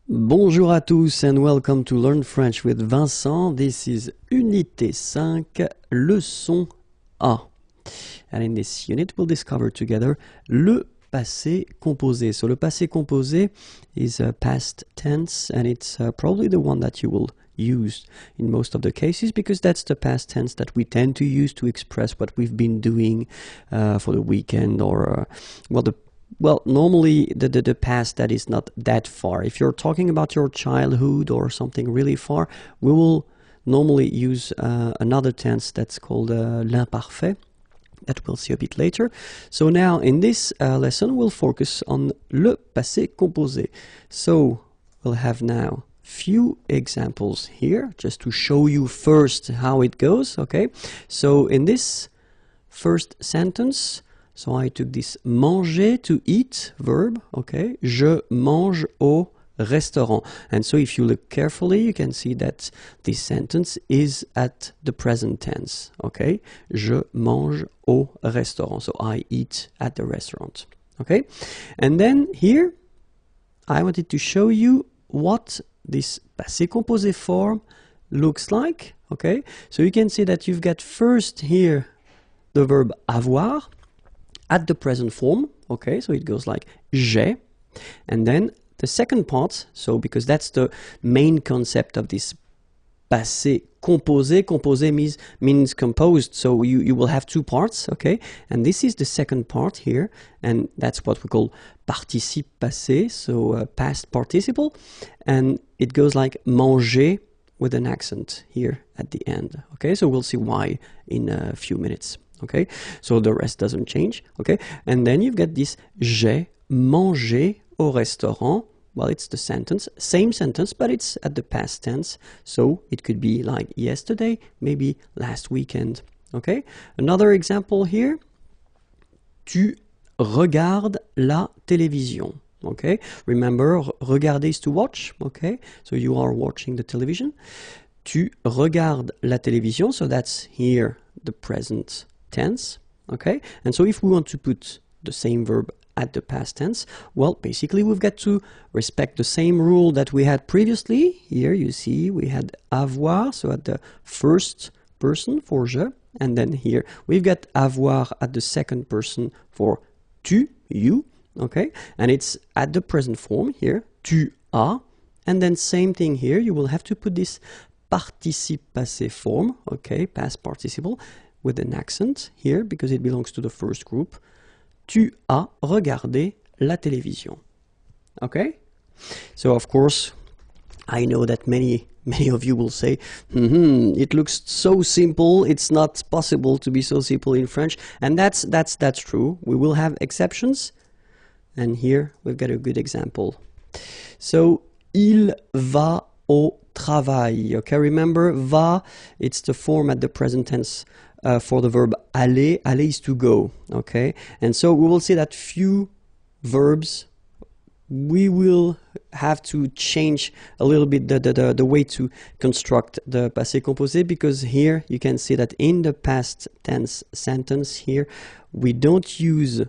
Bonjour à tous and welcome to Learn French with Vincent. This is Unité 5, leçon A. And in this unit we'll discover together le passé composé. So le passé composé is a past tense and it's probably the one that you will use in most of the cases because that's the past tense that we tend to use to express what we've been doing for the weekend or normally the past that is not that far. If you're talking about your childhood or something really far, we will normally use another tense that's called l'imparfait, that we'll see a bit later. So now in this lesson we'll focus on le passé composé. So we'll have now few examples here just to show you first how it goes, okay? So in this first sentence, so I took this manger, to eat verb, okay? Je mange au restaurant. And so if you look carefully, you can see that this sentence is at the present tense, okay? Je mange au restaurant. So I eat at the restaurant, okay? And then here, I wanted to show you what this passé composé form looks like, okay? So you can see that you've got first here the verb avoir, at the present form, okay, so it goes like j'ai, and then the second part, so because that's the main concept of this passé composé. Composé means composed, so you will have two parts, okay, and this is the second part here, and that's what we call participe passé, so past participle, and it goes like manger with an accent here at the end, okay, so we'll see why in a few minutes. Okay, so the rest doesn't change, okay? And then you've got this j'ai mangé au restaurant. Well, it's the sentence, same sentence, but it's at the past tense. So it could be like yesterday, maybe last weekend, okay? Another example here. Tu regardes la télévision, okay? Remember, regarder is to watch, okay? So you are watching the television. Tu regardes la télévision, so that's here the present tense, okay? And so if we want to put the same verb at the past tense, well, basically we've got to respect the same rule that we had previously. Here you see we had avoir, so at the first person for je, and then here we've got avoir at the second person for tu, you, okay? And it's at the present form here, tu as, and then same thing here, you will have to put this participe passé form, okay, past participle, with an accent here because it belongs to the first group. Tu as regardé la télévision. Okay? So of course, I know that many of you will say, it looks so simple, it's not possible to be so simple in French. And that's true. We will have exceptions. And here we've got a good example. So, il va au travail. Okay, remember, va, it's the form at the present tense for the verb aller. Aller is to go, okay? And so we will see that few verbs, we will have to change a little bit the way to construct the passé composé, because here you can see that in the past tense sentence here, we don't use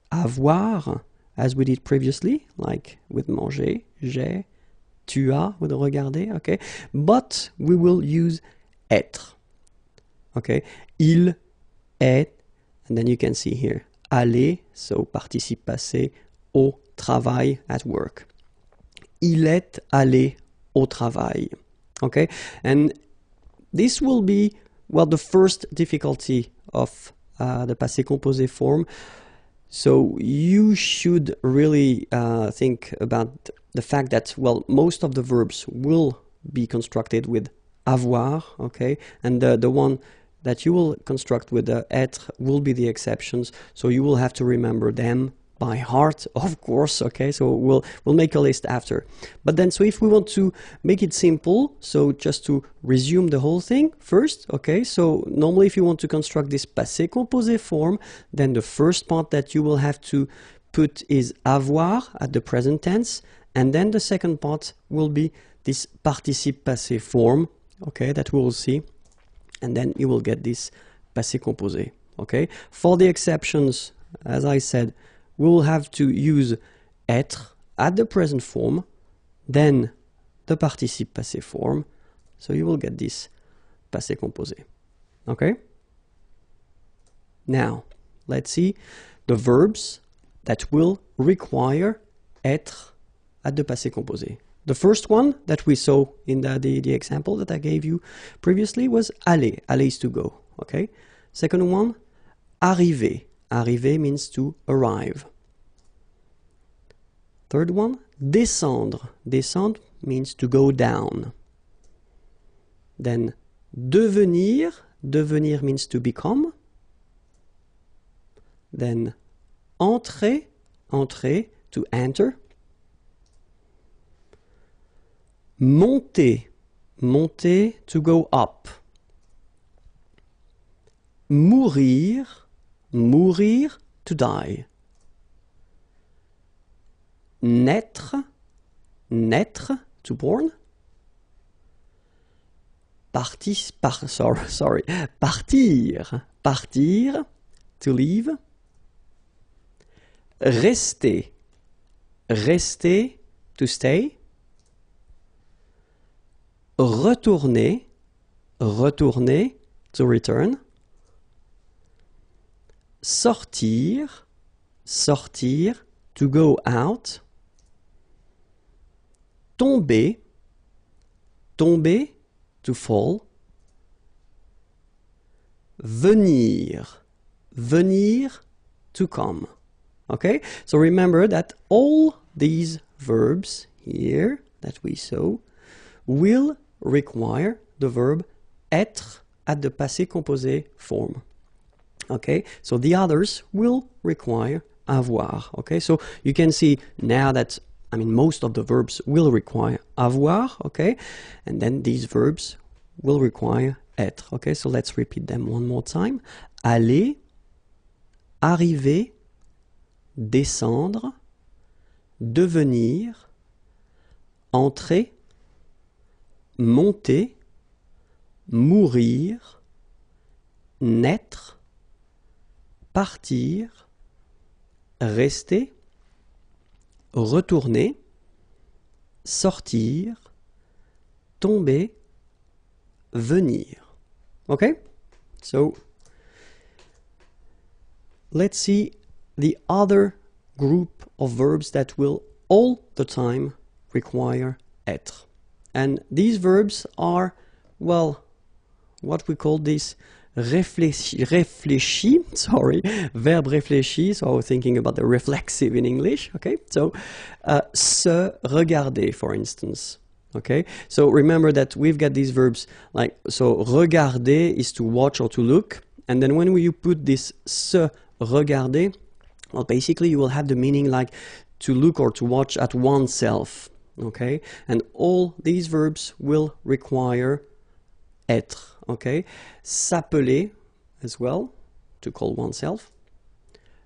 avoir as we did previously, like with manger, j'ai, tu as, with regarder, okay? But we will use être. Okay, il est, and then you can see here, aller, so participe passé, au travail, at work. Il est allé au travail. Okay, and this will be, well, the first difficulty of the passé composé form. So you should really think about the fact that, well, most of the verbs will be constructed with avoir, okay, and the one that you will construct with the être will be the exceptions, so you will have to remember them by heart, of course, okay, so we'll make a list after. But then, so if we want to make it simple, so just to resume the whole thing first, okay, so normally if you want to construct this passé composé form, then the first part that you will have to put is avoir at the present tense, and then the second part will be this participe passé form, okay, that we will see. And then you will get this passé composé, okay? For the exceptions, as I said, we will have to use être at the present form then the participe passé form. So you will get this passé composé. Okay? Now, let's see the verbs that will require être at the passé composé. The first one that we saw in the example that I gave you previously was aller. Aller is to go. Okay? Second one, arriver. Arriver means to arrive. Third one, descendre. Descendre means to go down. Then devenir. Devenir means to become. Then entrer. Entrer, to enter. Monter. Monter, to go up. Mourir. Mourir, to die. Naître. Naître, to born. Partir. Partir, to leave. Rester. Rester, to stay. Retourner. Retourner, to return. Sortir. Sortir, to go out. Tomber. Tomber, to fall. Venir. Venir, to come. Okay? So remember that all these verbs here that we saw will require the verb être at the passé composé form. Okay? So the others will require avoir. Okay? So you can see now that most of the verbs will require avoir, okay? And then these verbs will require être, okay? So let's repeat them one more time. Aller, arriver, descendre, devenir, entrer, monter, mourir, naître, partir, rester, retourner, sortir, tomber, venir. Okay? So, let's see the other group of verbs that will all the time require être. And these verbs are, well, what we call this réfléchi, sorry, verbe réfléchi, so I was thinking about the reflexive in English, okay? So, se regarder, for instance, okay? So remember that we've got these verbs like, so regarder is to watch or to look, and then when you put this se regarder, well, basically you will have the meaning like to look or to watch at oneself, okay? And all these verbs will require être. Okay, s'appeler as well, to call oneself.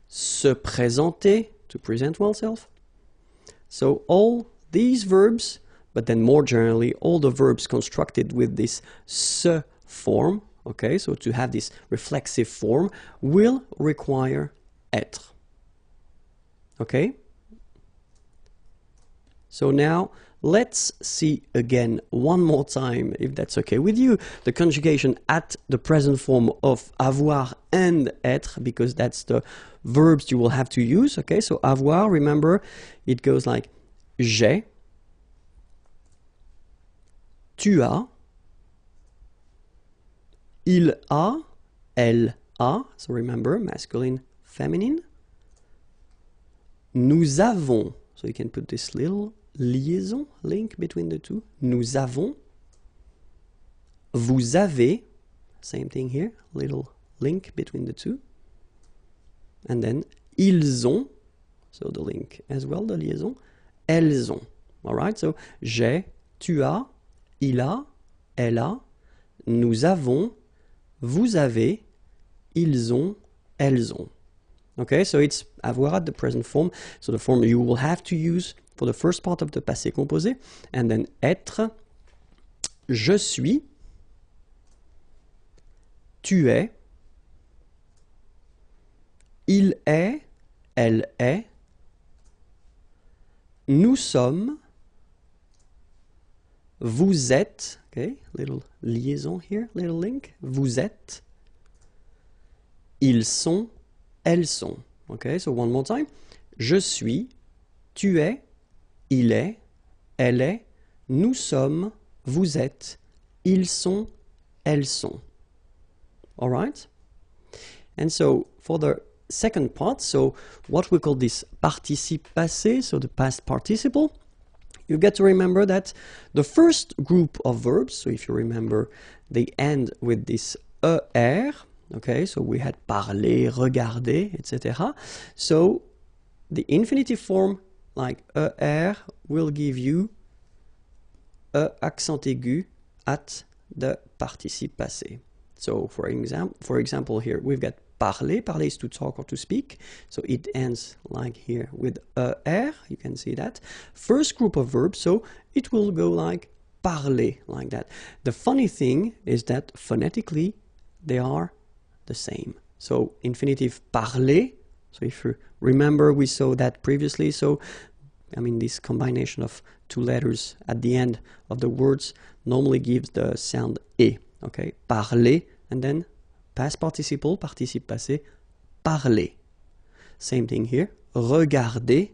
Se présenter, to present oneself. So all these verbs, but then more generally, all the verbs constructed with this se form, okay, so to have this reflexive form, will require être. Okay? So now, let's see again one more time, if that's okay with you, the conjugation at the present form of avoir and être, because that's the verbs you will have to use. Okay, so avoir, remember, it goes like j'ai, tu as, il a, elle a, so remember, masculine, feminine. Nous avons, so you can put this little liaison, link between the two. Nous avons. Vous avez. Same thing here. Little link between the two. And then ils ont. So the link as well, the liaison. Elles ont. Alright, so j'ai, tu as, il a, elle a, nous avons, vous avez, ils ont, elles ont. Okay, so it's avoir at the present form. So the form you will have to use for the first part of the passé composé, and then être, je suis, tu es, il est, elle est, nous sommes, vous êtes, okay, little liaison here, little link, vous êtes, ils sont, elles sont. Okay, so one more time. Je suis, tu es, il est, elle est, nous sommes, vous êtes, ils sont, elles sont. All right? And so for the second part, so what we call this participe passé, so the past participle, you get to remember that the first group of verbs, so if you remember, they end with this er, okay, so we had parler, regarder, etc. So the infinitive form, like er, will give you a accent aigu at the participe passé. So for example here, we've got parler. Parler is to talk or to speak. So it ends like here with er. You can see that. First group of verbs, so it will go like parler, like that. The funny thing is that phonetically, they are the same. So infinitive parler. So if you remember, we saw that previously. So, I mean, this combination of two letters at the end of the words normally gives the sound e. Okay, parler, and then past participle, participe passé, parler. Same thing here, regarder,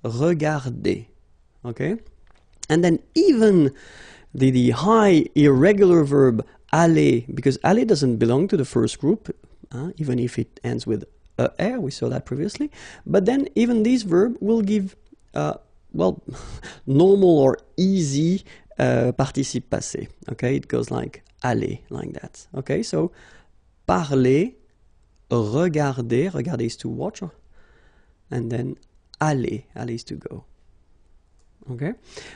regarder. Okay, and then even the high irregular verb aller, because aller doesn't belong to the first group, even if it ends with er, we saw that previously. But then even this verb will give, well, normal or easy participe passé. Okay, it goes like aller, like that. Okay, so parler, regarder, regarder is to watch, and then aller, aller is to go. Okay,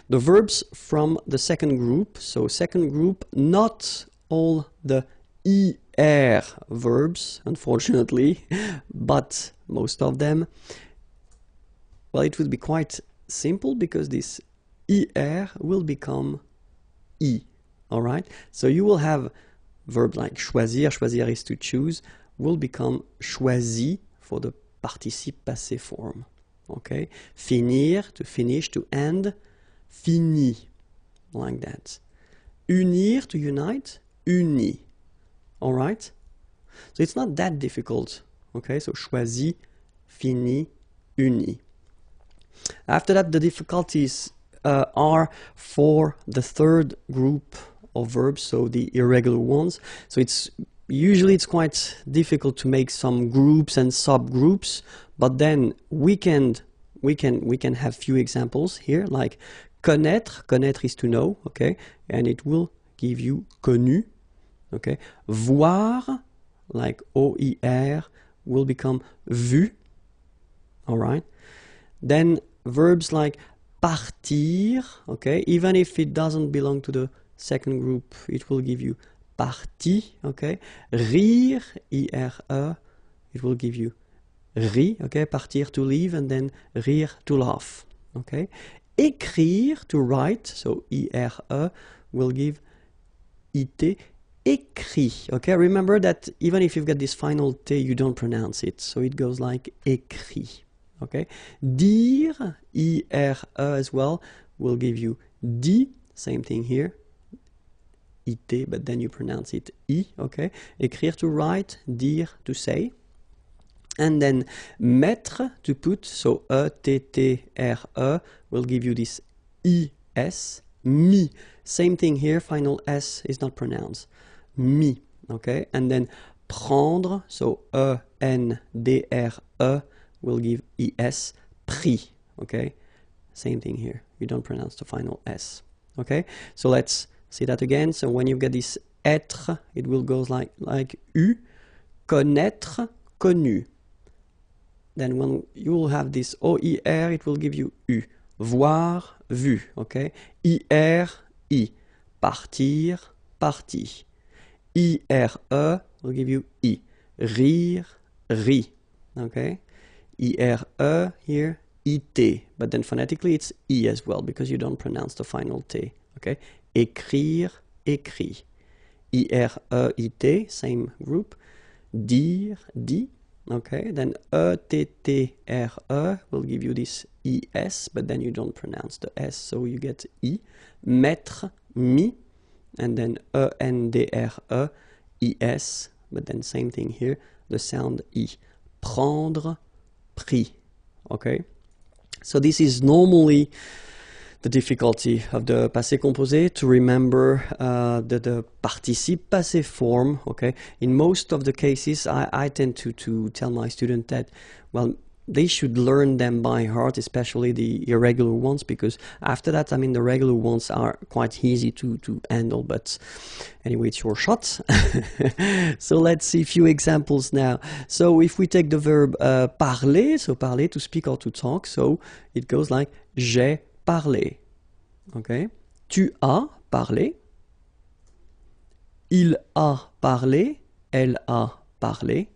the verbs from the second group, so second group, not all the er verbs, unfortunately, but most of them. Well, it would be quite simple because this er will become i. All right, so you will have verbs like choisir, choisir is to choose, will become choisi for the participe passé form. Okay, finir, to finish, to end, fini, like that. Unir, to unite, uni. All right, so it's not that difficult. Okay, so choisi, fini, uni. After that, the difficulties are for the third group of verbs, so the irregular ones. So it's quite difficult to make some groups and subgroups, but then we can have few examples here, like connaître. Connaître is to know, okay, and it will give you connu. Okay, voir, like OIR, will become vu. All right, then verbs like partir, okay, even if it doesn't belong to the second group, it will give you parti, okay. Rire, IRE, it will give you ri, okay, partir to leave, and then rire to laugh, okay. Écrire, to write, so IRE will give IT, écrit, okay. Remember that even if you've got this final T, you don't pronounce it, so it goes like écrit, okay. Dire, IRE as well, will give you dit, same thing here, IT, but then you pronounce it I, okay. Écrire, to write, dire, to say. And then mettre, to put, so ETTRE will give you this IS, mi. Same thing here, final S is not pronounced. Mi, okay. And then prendre, so ENDRE will give IS, pris, okay. Same thing here, you don't pronounce the final S, okay. So let's see that again. So when you get this être, it will go like U, connaître, connu. Then when you will have this OIR, it will give you U, voir, vu, okay. IR, I, partir, parti. IRE will give you I, rire, ri, okay. IRE here, IT, but then phonetically it's I as well because you don't pronounce the final T, okay. Écrire, écrit. IRE, IT, same group. Dire, dit. Okay, then E-T-T-R-E will give you this E-S, but then you don't pronounce the S, so you get I. Mettre, mi, and then E-N-D-R-E, I-S, but then same thing here, the sound I. Prendre, pris. Okay, so this is normally the difficulty of the passé composé, to remember the participe passé form. Okay, in most of the cases I tend to tell my students that, well, they should learn them by heart, especially the irregular ones, because after that, I mean, the regular ones are quite easy to handle. But anyway, it's your shot. So let's see a few examples now. So if we take the verb parler, so parler, to speak or to talk, so it goes like j'ai parlé. Okay. Tu as parlé. Il a parlé. Elle a parlé.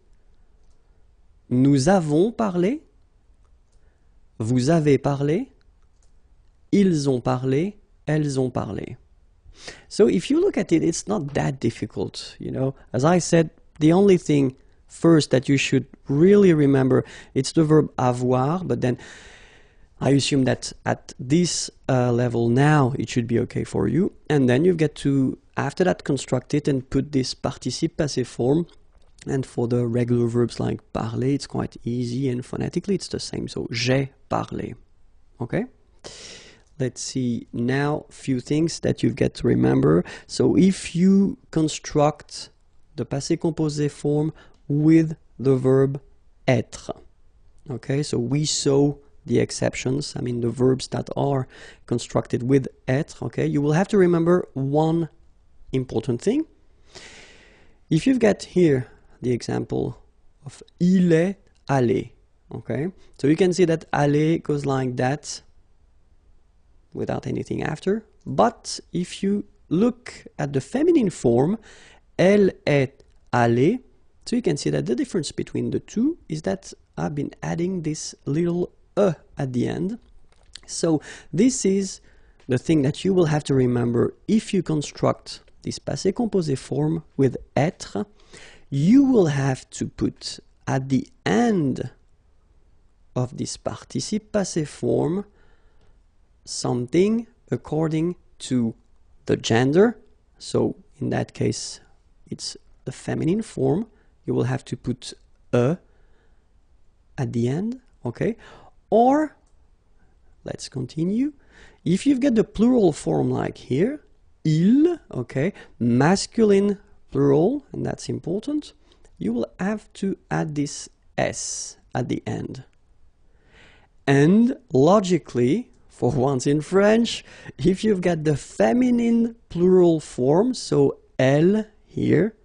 Nous avons parlé. Vous avez parlé. Ils ont parlé. Elles ont parlé. So if you look at it, it's not that difficult, you know. As I said, the only thing first that you should really remember, it's the verb avoir, but then I assume that at this level now it should be okay for you. And then you get to, after that, construct it and put this participe passé form. And for the regular verbs like parler, it's quite easy, and phonetically it's the same. So j'ai parlé. Okay? Let's see now a few things that you get to remember. So if you construct the passé composé form with the verb être. Okay, so we saw the exceptions, I mean the verbs that are constructed with être. Okay, you will have to remember one important thing. If you've got here the example of il est allé, okay, so you can see that aller goes like that without anything after. But if you look at the feminine form, elle est allée, so you can see that the difference between the two is that I've been adding this little e at the end. So this is the thing that you will have to remember if you construct this passé composé form with être. You will have to put at the end of this participe passé form something according to the gender. So in that case, it's the feminine form. You will have to put e at the end, okay? Or, let's continue. If you've got the plural form like here, il, okay, masculine plural, and that's important, you will have to add this s at the end. And logically, for once in French, if you've got the feminine plural form, so elles here,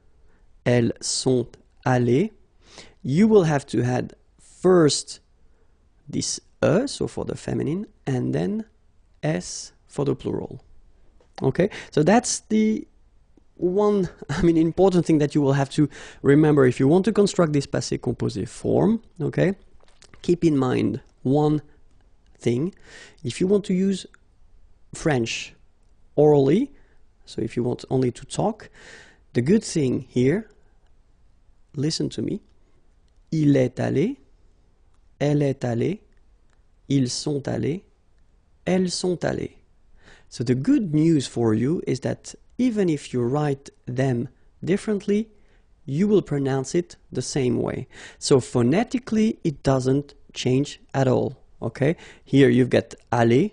elles sont allées, you will have to add first this e, so for the feminine, and then s for the plural. Okay, so that's the one, I mean, important thing that you will have to remember if you want to construct this passé composé form. Okay, keep in mind one thing. If you want to use French orally, so if you want only to talk, the good thing here, listen to me, il est allé, elle est allée, ils sont allés, elles sont allées. So the good news for you is that even if you write them differently, you will pronounce it the same way. So phonetically, it doesn't change at all. Okay, here you've got aller,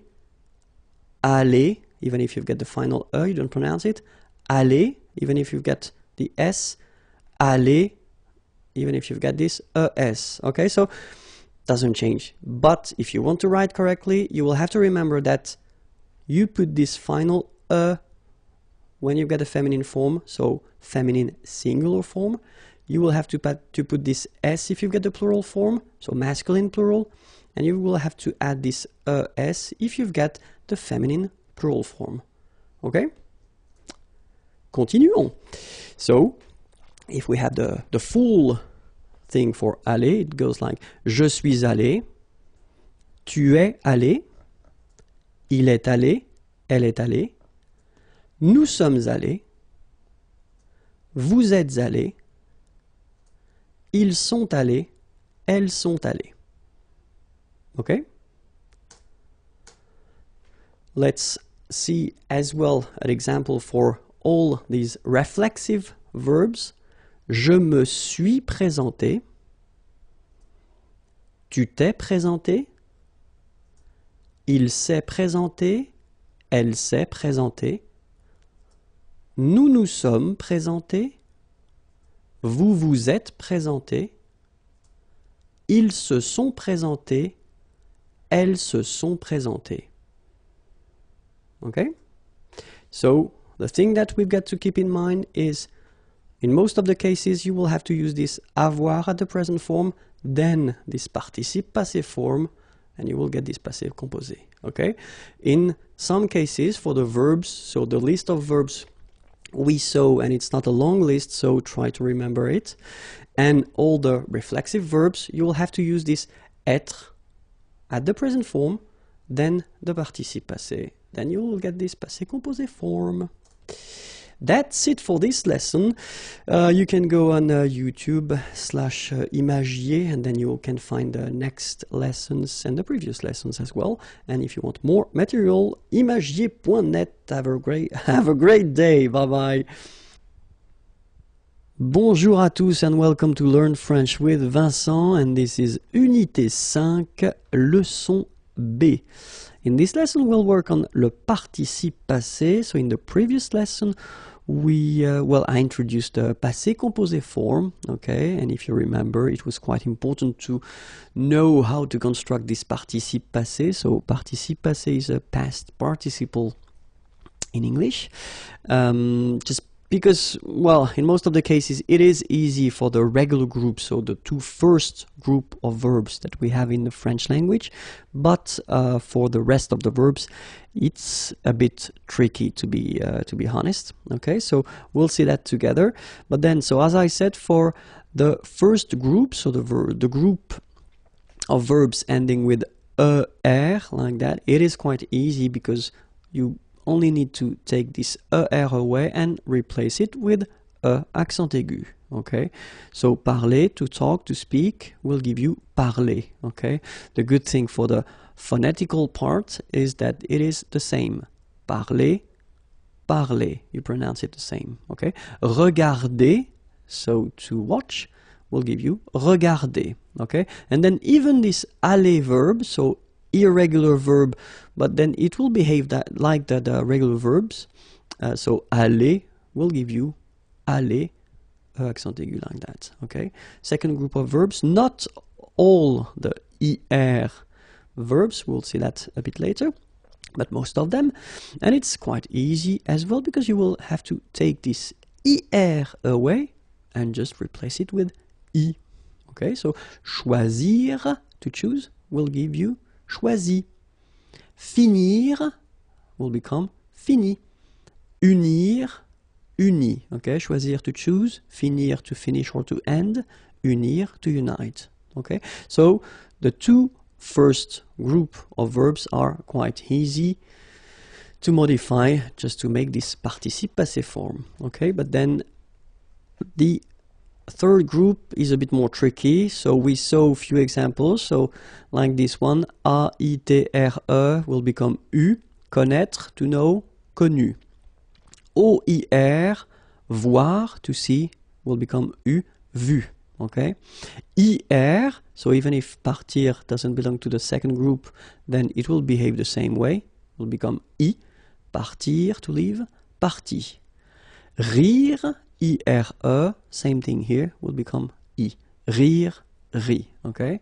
aller, even if you've got the final e, you don't pronounce it. Aller, even if you've got the s. Aller, even if you've got this es. Okay, so doesn't change. But if you want to write correctly, you will have to remember that you put this final e when you get a feminine form, so feminine singular form. You will have to put this s if you get the plural form, so masculine plural. And you will have to add this s if you've got the feminine plural form. Okay? Continuons. So, if we have the full thing for aller, it goes like je suis allé, tu es allé, il est allé, elle est allée, nous sommes allés, vous êtes allés, ils sont allés, elles sont allées. Okay? Let's see as well an example for all these reflexive verbs. Je me suis présenté. Tu t'es présenté. Il s'est présenté. Elle s'est présentée. Nous nous sommes présentés. Vous vous êtes présentés. Ils se sont présentés. Elles se sont présentées. Okay? So, the thing that we've got to keep in mind is, in most of the cases, you will have to use this avoir at the present form, then this participe passé form, and you will get this passé composé. Okay? In some cases, for the verbs, so the list of verbs we saw, and it's not a long list, so try to remember it. And all the reflexive verbs, you will have to use this être at the present form, then the participe passé. Then you will get this passé composé form. That's it for this lesson. You can go on YouTube/Imagier, and then you can find the next lessons and the previous lessons as well. And if you want more material, imagier.net. Have a great day. Bye bye. Bonjour à tous and welcome to Learn French with Vincent, and this is Unité 5, leçon B. In this lesson we'll work on le participe passé. So in the previous lesson I introduced the passé composé form, okay, and if you remember it was quite important to know how to construct this participe passé. So participe passé is a past participle in English, just because, well, in most of the cases it is easy for the regular group, so the two first group of verbs that we have in the French language, but for the rest of the verbs it's a bit tricky, to be honest. Okay, so we'll see that together. But then, so as I said, for the first group, so the group of verbs ending with er, like that, it is quite easy because you only need to take this er away and replace it with accent aigu. Okay, so parler, to talk, to speak, will give you parler. Okay, the good thing for the phonetical part is that it is the same. Parler, parler, you pronounce it the same. Okay, regarder, so to watch, will give you regarder. Okay, and then even this aller verb, so irregular verb, but then it will behave like the regular verbs. So aller will give you aller, accent aigu, like that. Okay. Second group of verbs, not all the er verbs, we'll see that a bit later, but most of them, and it's quite easy as well because you will have to take this er away and just replace it with I. Okay, so choisir, to choose, will give you choisi. Finir will become fini. Unir, uni. Okay, choisir, to choose, finir, to finish or to end, unir, to unite. Okay, so the two first group of verbs are quite easy to modify just to make this participe passé form. Okay, but then the third group is a bit more tricky, so we saw a few examples. So like this one, A-I-T-R-E will become U, connaître, to know, connu. O-I-R, voir, to see, will become U, vu. Okay, I-R, so even if partir doesn't belong to the second group, then it will behave the same way, will become I, partir, to leave, parti. Rire, I-R-E, same thing here, will become I. Rire, ri. Okay?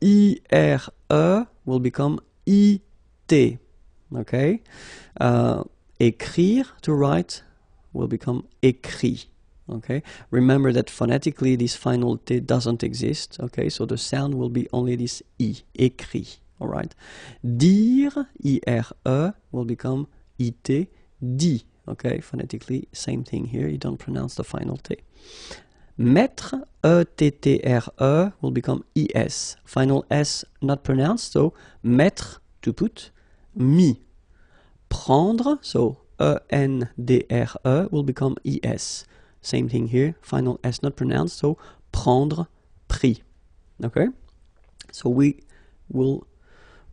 I-R-E will become I-T. Okay? Écrire, to write, will become écrit. Okay? Remember that phonetically this final T doesn't exist. Okay? So the sound will be only this I. Écrit. Alright? Dire, I-R-E, will become I-T. Dit. Okay, phonetically, same thing here, you don't pronounce the final T. Mettre, E-T-T-R-E, will become I-S. Final S not pronounced, so mettre, to put, mis. Prendre, so E-N-D-R-E, will become I-S. Same thing here, final S not pronounced, so prendre, pris. Okay, so we will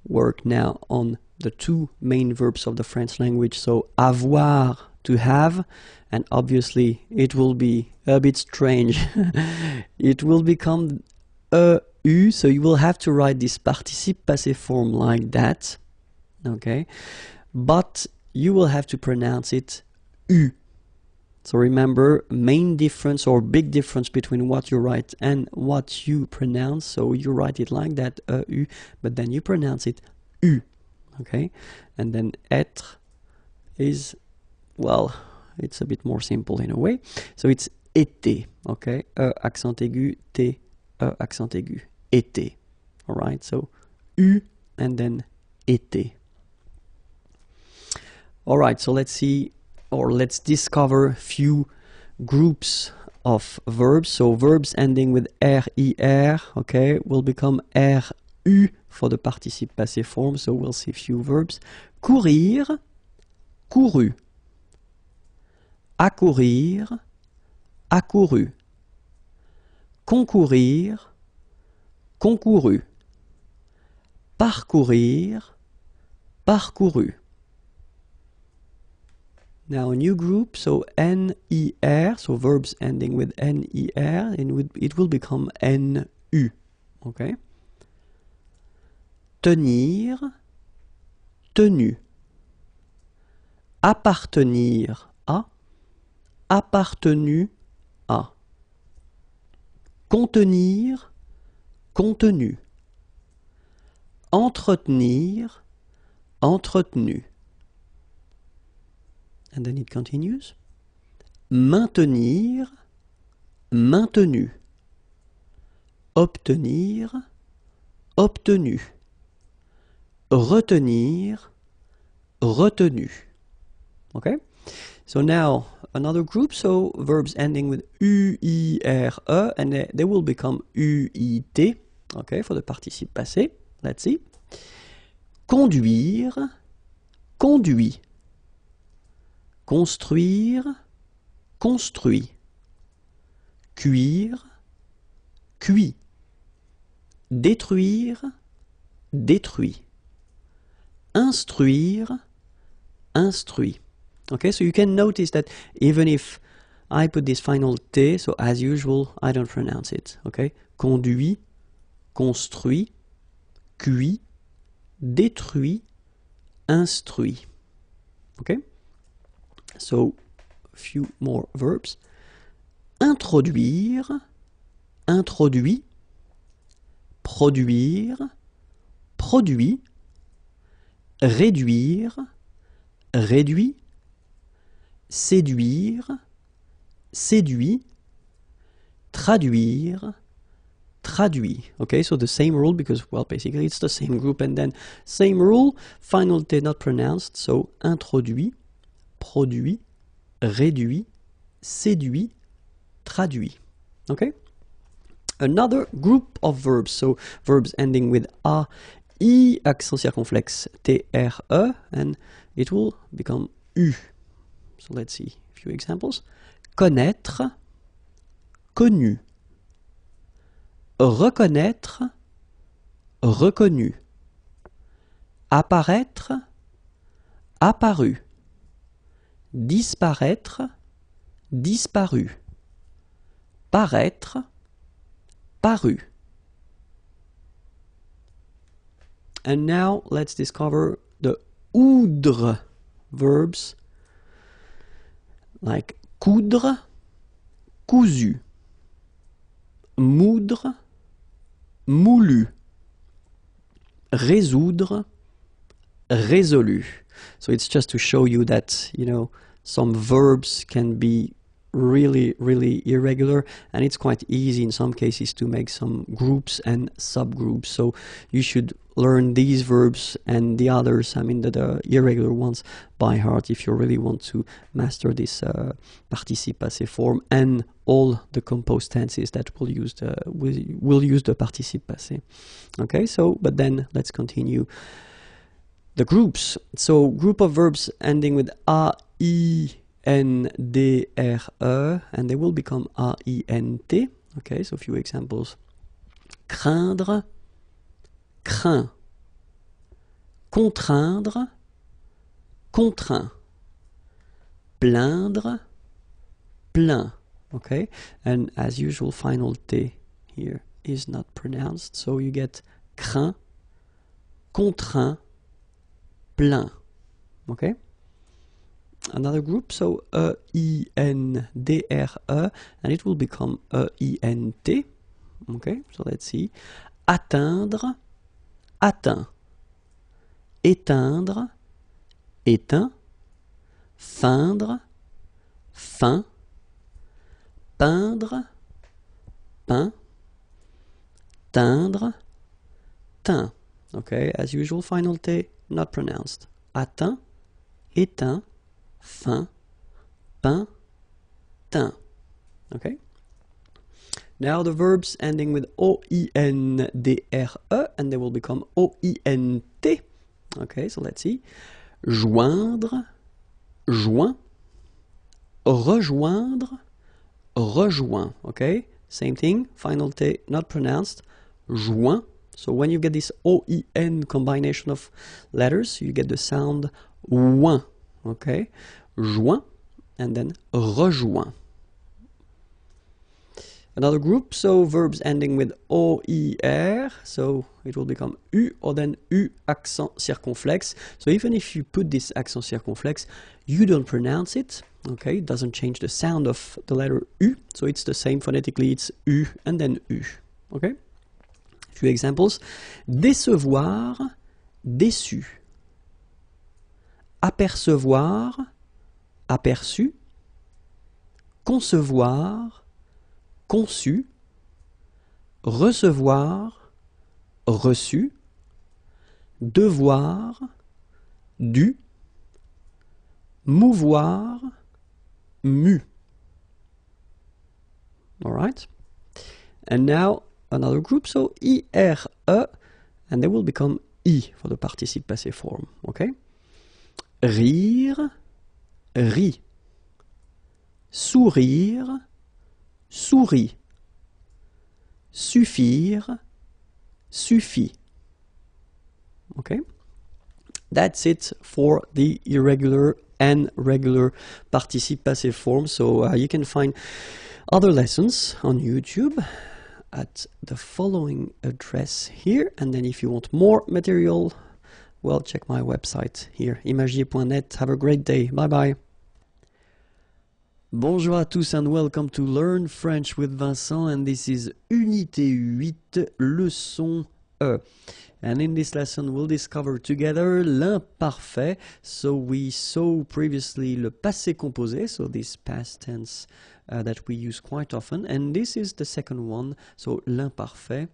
work now on the two main verbs of the French language. So avoir, to have, and obviously it will be a bit strange. It will become eu, so you will have to write this participe passé form like that. Okay, but you will have to pronounce it u. So remember, main difference or big difference between what you write and what you pronounce. So you write it like that, u, but then you pronounce it u. Okay, and then être is, well, it's a bit more simple in a way. So it's été. Okay, accent aigu, t, accent aigu, été. All right, so u and then été. All right, so let's see, or let's discover a few groups of verbs. So verbs ending with RIR, okay, will become RU for the participe passé form. So we'll see a few verbs. Courir, couru. Accourir, accouru. Concourir, concouru. Parcourir, parcouru. Now a new group, so NER, so verbs ending with NER, and it will become NU, okay? Tenir, tenu. Appartenir à, appartenu à. Contenir, contenu. Entretenir, entretenu. And then it continues. Maintenir, maintenu. Obtenir, obtenu. Retenir, retenu. Okay? So now another group, so verbs ending with UIRE, and they will become UIT, okay, for the participe passé. Let's see. Conduire, conduit. Construire, construit. Cuire, cuit. Détruire, détruit. Instruire, instruit. Okay, so you can notice that even if I put this final T, so as usual, I don't pronounce it. Okay, conduit, construit, cuit, détruit, instruit. Okay, so a few more verbs. Introduire, introduit. Produire, produit. Réduire, réduit. Séduire, séduit. Traduire, traduit. Okay, so the same rule, because, well, basically it's the same group, and then same rule, final T not pronounced, so introduit, produit, réduit, séduit, traduit. Okay? Another group of verbs, so verbs ending with A, I, accent circonflexe, T-R-E, and it will become U. So let's see a few examples. Connaître, connu. Reconnaître, reconnu. Apparaître, apparu. Disparaître, disparu. Paraître, paru. And now let's discover the oudre verbs, like coudre, cousu. Moudre, moulu. Résoudre, résolu. So it's just to show you that, you know, some verbs can be really irregular, and it's quite easy in some cases to make some groups and subgroups. So you should learn these verbs and the others, I mean the irregular ones, by heart if you really want to master this participe passé form and all the composed tenses that will use the participe passé. Okay, so but then let's continue the groups. So group of verbs ending with A, I, N, D, R, E, and they will become A, I, N, T. Okay, so a few examples. craindre, craint. Contraindre, contraint. Plaindre, plaint. Okay, and as usual, final T here is not pronounced, so you get craint, contraint, plaint. Okay, another group, so E-I-N-D-R-E, and it will become E-I-N-T. Okay, so let's see. Atteindre, atteint. Éteindre, éteint. Feindre, feint. Peindre, peint. Teindre, teint. Okay, as usual, final T not pronounced. Atteint, éteint, feint, peint, teint. Okay. Now the verbs ending with O-I-N-D-R-E, and they will become O-I-N-T. Okay, so let's see. Joindre, joint. Rejoindre, rejoint. Okay, same thing. Final T not pronounced. Joint. So when you get this O-I-N combination of letters, you get the sound ouin. Okay, joint, and then rejoint. Another group, so verbs ending with O-I-R, so it will become U or then U accent circonflexe. So even if you put this accent circonflexe, you don't pronounce it, okay? It doesn't change the sound of the letter U, so it's the same phonetically, it's U and then U, okay? A few examples. Décevoir, déçu. Apercevoir, aperçu. Concevoir, conçu. Recevoir, reçu. Devoir, dû. Mouvoir, mu. All right? And now another group, so I-R-E, and they will become I for the participe passé form, okay? Rire, rit. Sourire, sourit. Suffire, suffit. Okay? That's it for the irregular and regular participe passé form. So you can find other lessons on YouTube at the following address here. And then if you want more material, well, check my website here, imagier.net. Have a great day. Bye-bye. Bonjour à tous and welcome to Learn French with Vincent, and this is Unité 8, leçon E. And in this lesson we'll discover together l'imparfait. So we saw previously le passé composé, so this past tense that we use quite often, and this is the second one, so l'imparfait.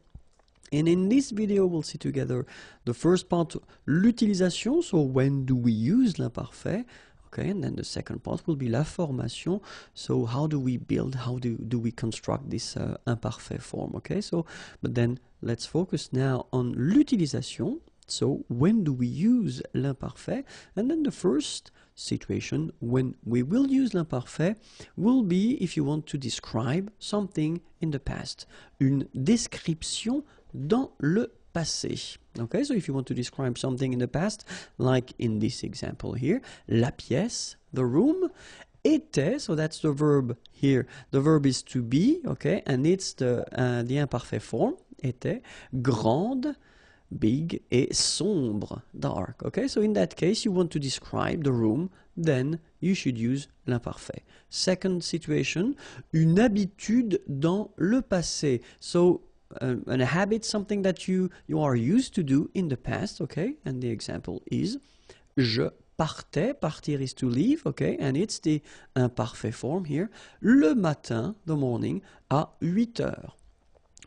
And in this video we'll see together the first part, l'utilisation, so when do we use l'imparfait. Okay, and then the second part will be la formation. So how do we build, how do we construct this imparfait form? Okay, so, but then let's focus now on l'utilisation. So when do we use l'imparfait? And then the first situation when we will use l'imparfait will be if you want to describe something in the past. Une description dans le passé. Okay, so if you want to describe something in the past, like in this example here, la pièce, the room, était, so that's the verb here. The verb is to be, okay, and it's the imparfait form, était, grande, big, et sombre, dark. Okay, so in that case, you want to describe the room, then you should use l'imparfait. Second situation, une habitude dans le passé. So a habit, something that you are used to do in the past, okay? And the example is je partais, partir is to leave, okay? And it's the imparfait form here. Le matin, the morning, à 8 heures.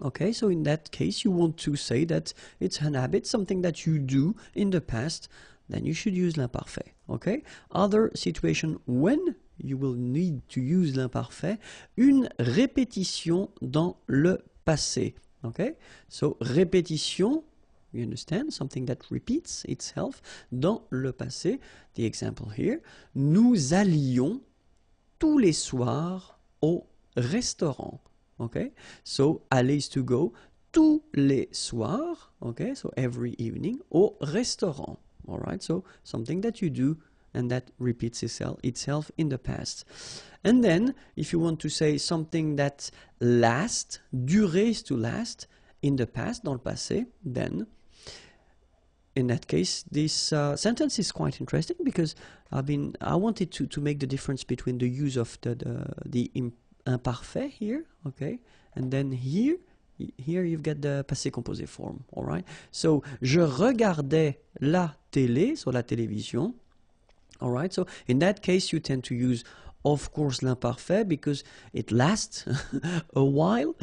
Okay, so in that case, you want to say that it's an habit, something that you do in the past, then you should use l'imparfait, okay? Other situation when you will need to use l'imparfait, une répétition dans le passé. Okay, so répétition, you understand, something that repeats itself. Dans le passé, the example here, nous allions tous les soirs au restaurant. Okay, so aller is to go, tous les soirs, okay, so every evening, au restaurant, all right, so something that you do and that repeats itself in the past. And then, if you want to say something that lasts, durer is to last, in the past, dans le passé, then, in that case, this sentence is quite interesting because I wanted to make the difference between the use of the imparfait here, okay, and then here you've got the passé composé form, all right? So, je regardais la télé, so la télévision, all right? So, in that case, you tend to use, of course, l'imparfait because it lasts a while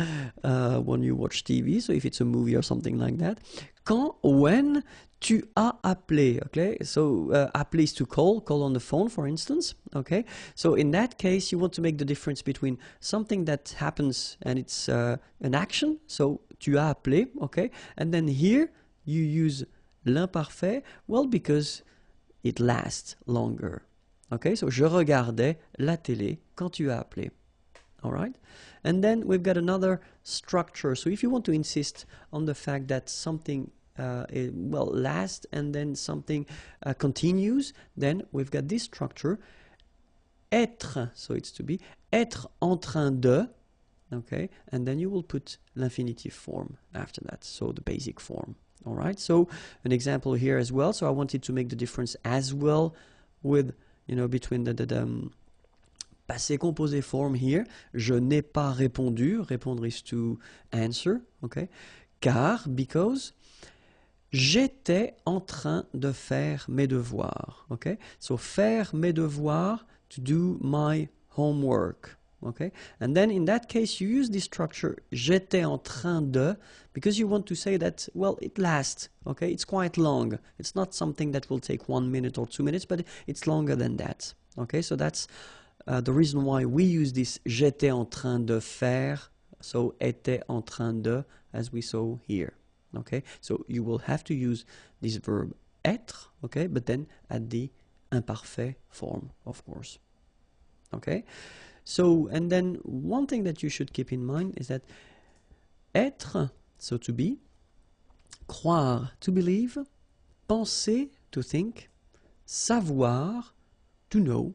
when you watch TV, so if it's a movie or something like that. When tu as appelé, okay? So, appeler is to call on the phone, for instance, okay? So, in that case, you want to make the difference between something that happens and it's an action, so tu as appelé, okay? And then here, you use l'imparfait, well, because it lasts longer. Okay, so je regardais la télé quand tu as appelé. All right? And then we've got another structure. So if you want to insist on the fact that something lasts and then something continues, then we've got this structure. Être, so it's to be, être en train de, okay? And then you will put l'infinitive form after that, so the basic form. All right? So an example here as well. So I wanted to make the difference as well with, you know, between the passé composé form here. Je n'ai pas répondu. Répondre is to answer, okay? Car, because, j'étais en train de faire mes devoirs, okay? So faire mes devoirs, to do my homework, okay? And then in that case you use this structure j'étais en train de because you want to say that, well, it lasts, okay? It's quite long. It's not something that will take 1 minute or 2 minutes, but it's longer than that, okay? So that's the reason why we use this j'étais en train de faire, so était en train de, as we saw here. Okay, so you will have to use this verb être, okay, but then at the imparfait form, of course. Okay, so and then one thing that you should keep in mind is that être, so to be, croire, to believe, penser, to think, savoir, to know,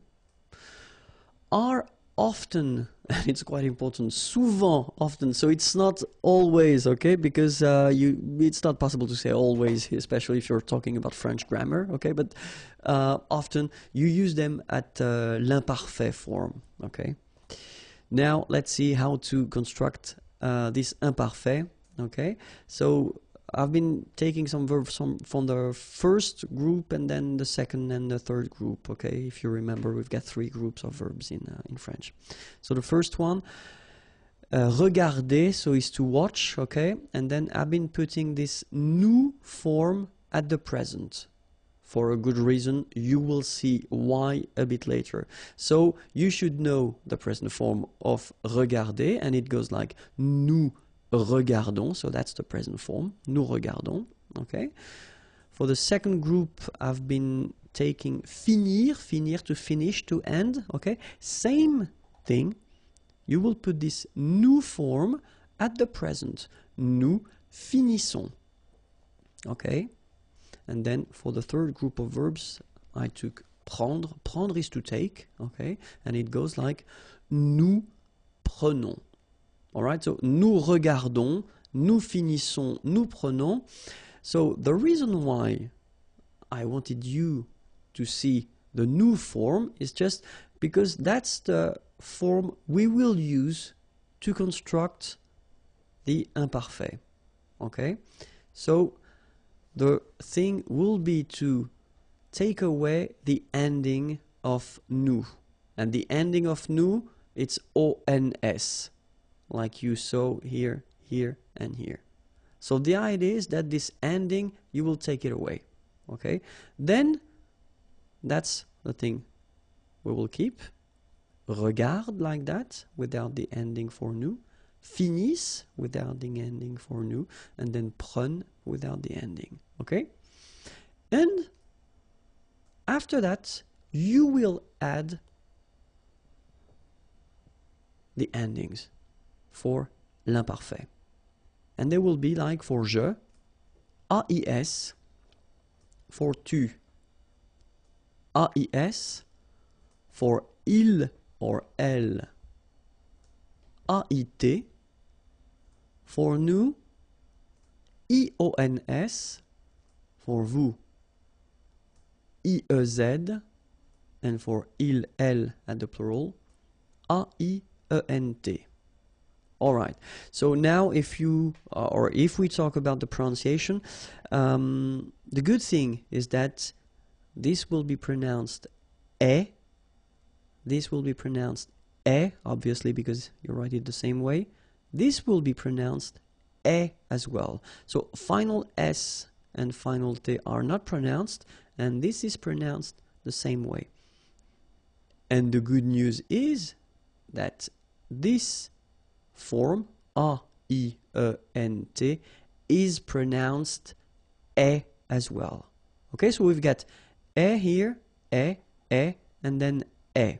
are often, and it's quite important, souvent, often, so it's not always, okay, because it's not possible to say always, especially if you're talking about French grammar, okay, but often you use them at l'imparfait form, okay. Now let's see how to construct this imparfait, okay. So I've been taking some verbs from the first group and then the second and the third group, okay? If you remember, we've got 3 groups of verbs in French. So the first one, regarder, so is to watch, okay? And then I've been putting this nous form at the present. For a good reason, you will see why a bit later. So you should know the present form of regarder, and it goes like nous regardons, so that's the present form, nous regardons, okay? For the second group, I've been taking finir, to finish, to end, okay? Same thing, you will put this nous form at the present, nous finissons, okay? And then for the third group of verbs, I took prendre is to take, okay? And it goes like nous prenons. Alright, so nous regardons, nous finissons, nous prenons. So the reason why I wanted you to see the nous form is just because that's the form we will use to construct the imparfait. Okay? So the thing will be to take away the ending of nous. And the ending of nous, it's ONS. Like you saw here, here, and here. So the idea is that this ending, you will take it away. Okay? Then, that's the thing we will keep. Regarde like that, without the ending for nous. Finisse, without the ending for nous. And then prenne, without the ending. Okay? And after that, you will add the endings for l'imparfait. And they will be like for je, AIS, for tu, AIS, for il or elle, AIT, for nous, IONS, for vous, IEZ, and for il, elle at the plural, AIENT. Alright, so now if you, or if we talk about the pronunciation, the good thing is that this will be pronounced E, this will be pronounced E, obviously because you write it the same way. This will be pronounced E as well. So final S and final T are not pronounced, and this is pronounced the same way. And the good news is that this form, A-I-E-N-T, is pronounced E as well. Okay, so we've got E here, E, and then E.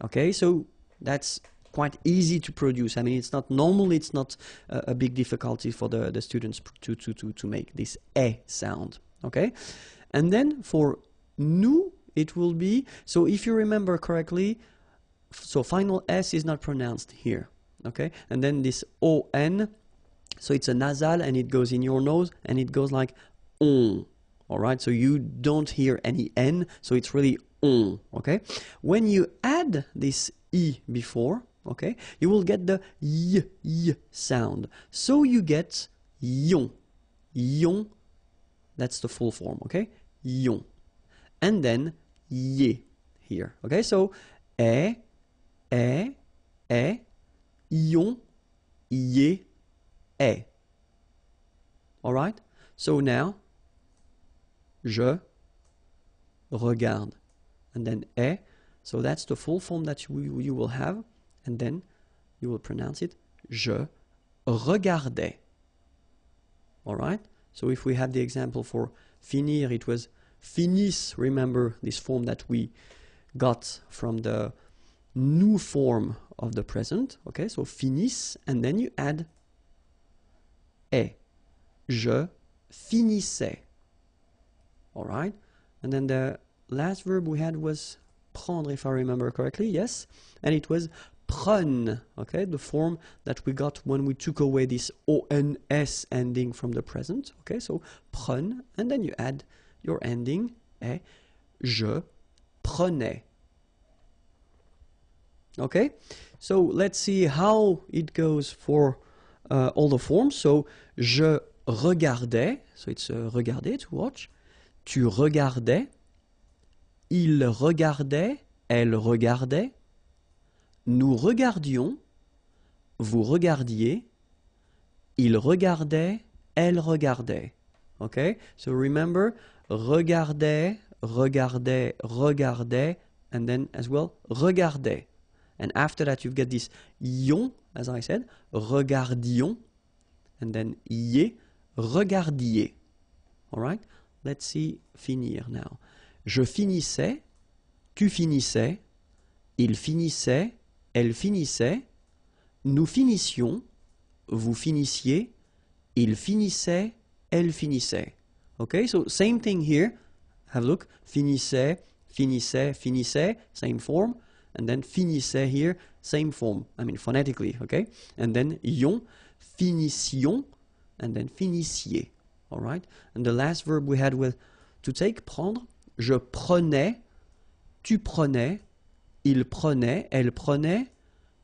Okay, so that's quite easy to produce. I mean, it's not normally, it's not a big difficulty for the students to make this E sound. Okay, and then for nous, it will be, so if you remember correctly, so final S is not pronounced here. Okay, and then this O-N, so it's a nasal and it goes in your nose and it goes like on. All right, so you don't hear any N, so it's really on. Okay, when you add this E before, okay, you will get the y sound. So you get yon, yon, that's the full form. Okay, yon, and then ye here. Okay, so e, yon, ye, e. All right, so now je regarde, and then e, so that's the full form that you will have, and then you will pronounce it je regardais. All right, so if we have the example for finir, it was finis. Remember this form that we got from the nous form of the present. Okay, so finis, and then you add e, je finissais. All right, and then the last verb we had was prendre, if I remember correctly. Yes, and it was prenne. Okay, the form that we got when we took away this ons ending from the present. Okay, so prenne, and then you add your ending e, je prenais. Okay, so let's see how it goes for all the forms. So je regardais, so it's regarder, to watch. Tu regardais, il regardait, elle regardait, nous regardions, vous regardiez, il regardait, elle regardait. Okay, so remember, regardait, regardait, regardait, and then as well, regardait. And after that you've got this yon, as I said, regardions, and then ye, regardiez. All right, let's see finir now. Je finissais, tu finissais, il finissait, elle finissait, nous finissions, vous finissiez, il finissait, elle finissait. Okay, so same thing here. Have a look. Finissait, finissait, finissait, same form. And then finissait here, same form. I mean phonetically, okay? And then yon, finissions, and then finissiez. All right? And the last verb we had with to take, prendre. Je prenais, tu prenais, il prenait, elle prenait,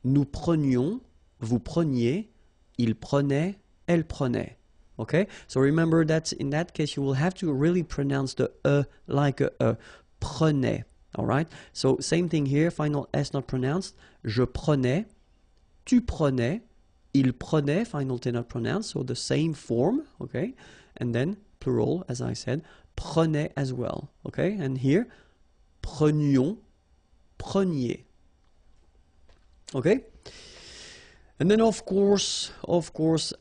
nous prenions, vous preniez, il prenait, elle prenait. Okay? So remember that in that case you will have to really pronounce the like a prenait. All right? So same thing here, final S not pronounced. Je prenais, tu prenais, il prenait, final T not pronounced, so the same form, okay? And then plural, as I said, prenait as well, okay? And here, prenions, preniez. Okay? And then of course,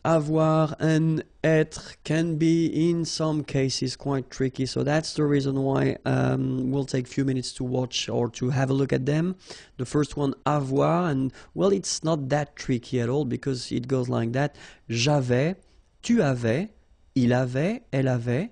avoir and être can be in some cases quite tricky. So that's the reason why we'll take a few minutes to watch or to have a look at them. The first one, avoir, and well, it's not that tricky at all because it goes like that. J'avais, tu avais, il avait, elle avait,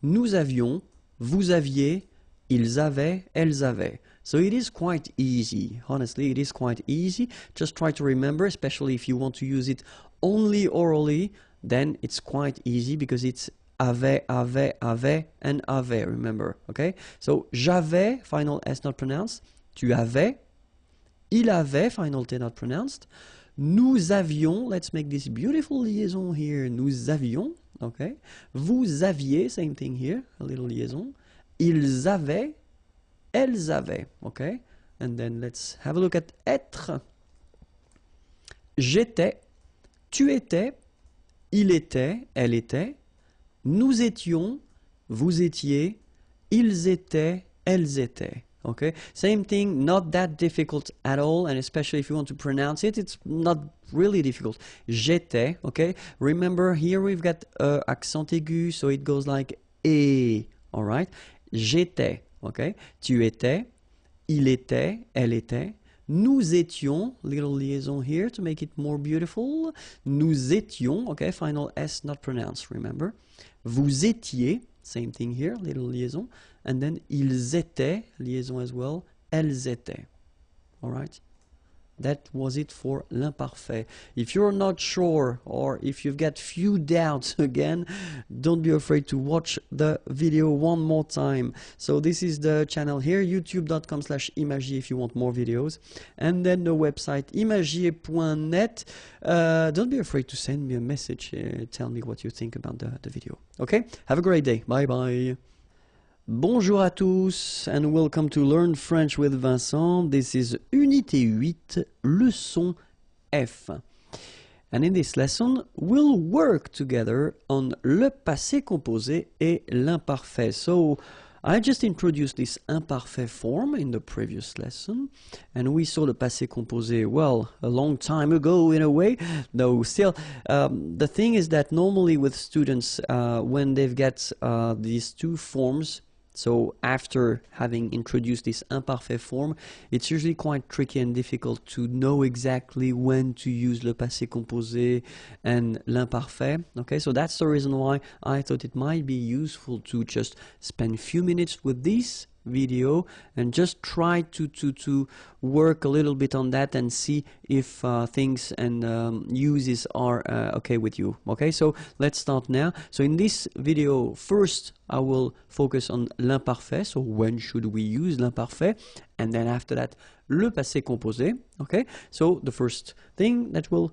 nous avions, vous aviez, ils avaient, elles avaient. So it is quite easy. Honestly, it is quite easy. Just try to remember, especially if you want to use it only orally, then it's quite easy because it's avait, and avait, remember, okay? So j'avais, final S not pronounced. Tu avais, il avait, final T not pronounced. Nous avions, let's make this beautiful liaison here. Nous avions, okay? Vous aviez, same thing here, a little liaison. Ils avaient, elles avaient, okay? And then let's have a look at être. J'étais, tu étais, il était, elle était, nous étions, vous étiez, ils étaient, elles étaient. Okay, same thing, not that difficult at all, and especially if you want to pronounce it, it's not really difficult. J'étais, okay? Remember here we've got accent aigu, so it goes like et, all right? J'étais, okay? Tu étais, il était, elle était, nous étions, little liaison here to make it more beautiful. Nous étions, okay? Final S not pronounced, remember? Vous étiez, same thing here, little liaison. And then ils étaient, liaison as well, elles étaient. All right? That was it for l'imparfait. If you're not sure or if you've got few doubts again, don't be afraid to watch the video one more time. So this is the channel here, youtube.com/imagier if you want more videos. And then the website imagier.net. Don't be afraid to send me a message. Tell me what you think about the video. Okay? Have a great day. Bye bye. Bonjour à tous and welcome to Learn French with Vincent. This is Unité 8, leçon F. And in this lesson, we'll work together on le passé composé et l'imparfait. So, I just introduced this imparfait form in the previous lesson, and we saw the passé composé, well, a long time ago in a way. No, still, the thing is that normally with students, when they've got these two forms, so after having introduced this imparfait form, it's usually quite tricky and difficult to know exactly when to use le passé composé and l'imparfait. Okay, so that's the reason why I thought it might be useful to just spend a few minutes with this video and just try to work a little bit on that and see if things and uses are okay with you. Okay, so let's start now. So in this video, first I will focus on l'imparfait, so when should we use l'imparfait, and then after that le passé composé. Okay, so the first thing that will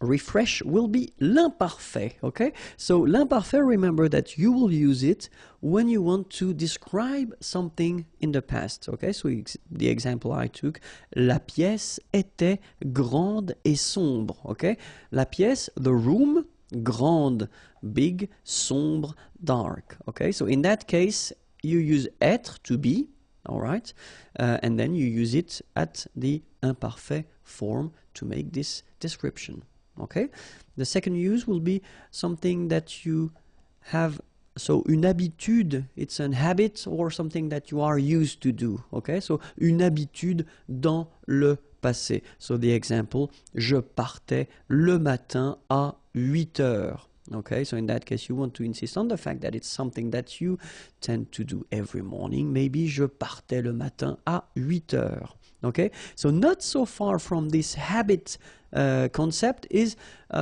refresh will be l'imparfait. Okay, so l'imparfait, remember that you will use it when you want to describe something in the past. Okay, so the example I took, la pièce était grande et sombre. Okay, la pièce, the room, grande, big, sombre, dark. Okay, so in that case you use être, to be, all right, and then you use it at the imparfait form to make this description. Okay, the second use will be something that you have, so une habitude, it's an habit or something that you are used to do. Okay, so une habitude dans le passé. So the example, je partais le matin à 8 heures. Okay, so in that case you want to insist on the fact that it's something that you tend to do every morning. Maybe je partais le matin à 8 heures. Okay, so not so far from this habit concept is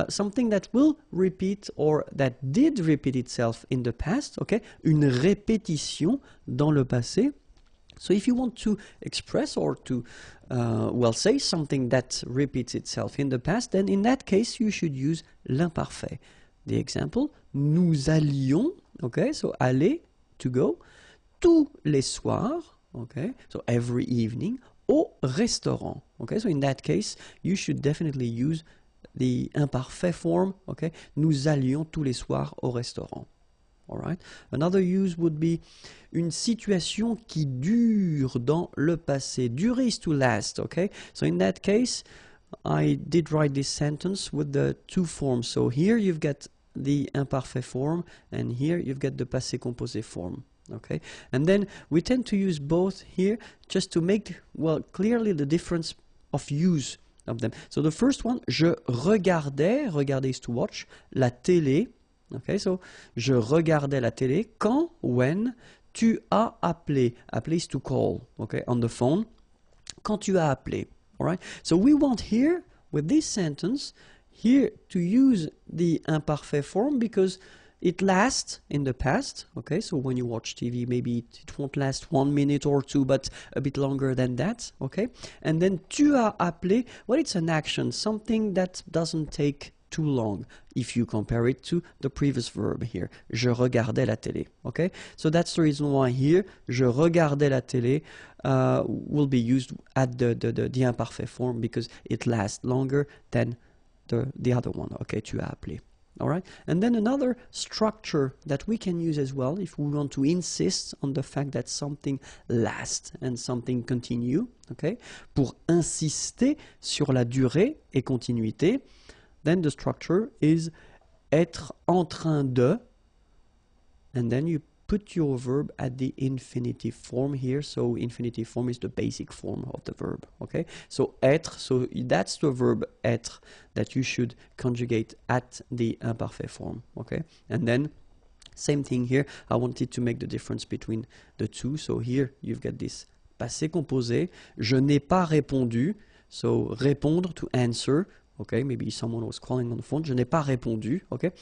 something that will repeat or that did repeat itself in the past. Okay, une répétition dans le passé. So if you want to express or to well, say something that repeats itself in the past, then in that case you should use l'imparfait. The example, nous allions, okay, so aller, to go, tous les soirs, okay, so every evening, au restaurant. Okay, so in that case, you should definitely use the imparfait form. Okay, nous allions tous les soirs au restaurant. All right. Another use would be une situation qui dure dans le passé. Durer is to last. Okay, so in that case, I did write this sentence with the two forms. So here you've got the imparfait form, and here you've got the passé composé form. Okay, and then we tend to use both here just to make, well, clearly the difference of use of them. So the first one, je regardais, regarder is to watch, la télé. Okay, so je regardais la télé quand, when, tu as appelé. Appeler is to call, okay, on the phone. Quand tu as appelé. All right, so we want here, with this sentence, here to use the imparfait form because it lasts in the past, okay, so when you watch TV, maybe it won't last 1 minute or two, but a bit longer than that, okay? And then tu as appelé, well, it's an action, something that doesn't take too long if you compare it to the previous verb here. Je regardais la télé, okay? So that's the reason why here, je regardais la télé will be used at the imparfait form because it lasts longer than the other one, okay, tu as appelé. All right, and then another structure that we can use as well if we want to insist on the fact that something lasts and something continue, okay? Pour insister sur la durée et continuité, then the structure is être en train de, and then you put your verb at the infinitive form here. So infinitive form is the basic form of the verb, okay? So être, so that's the verb être that you should conjugate at the imparfait form, okay? And then same thing here. I wanted to make the difference between the two. So here you've got this passé composé. Je n'ai pas répondu. So répondre, to answer, okay? Maybe someone was calling on the phone. Je n'ai pas répondu, okay?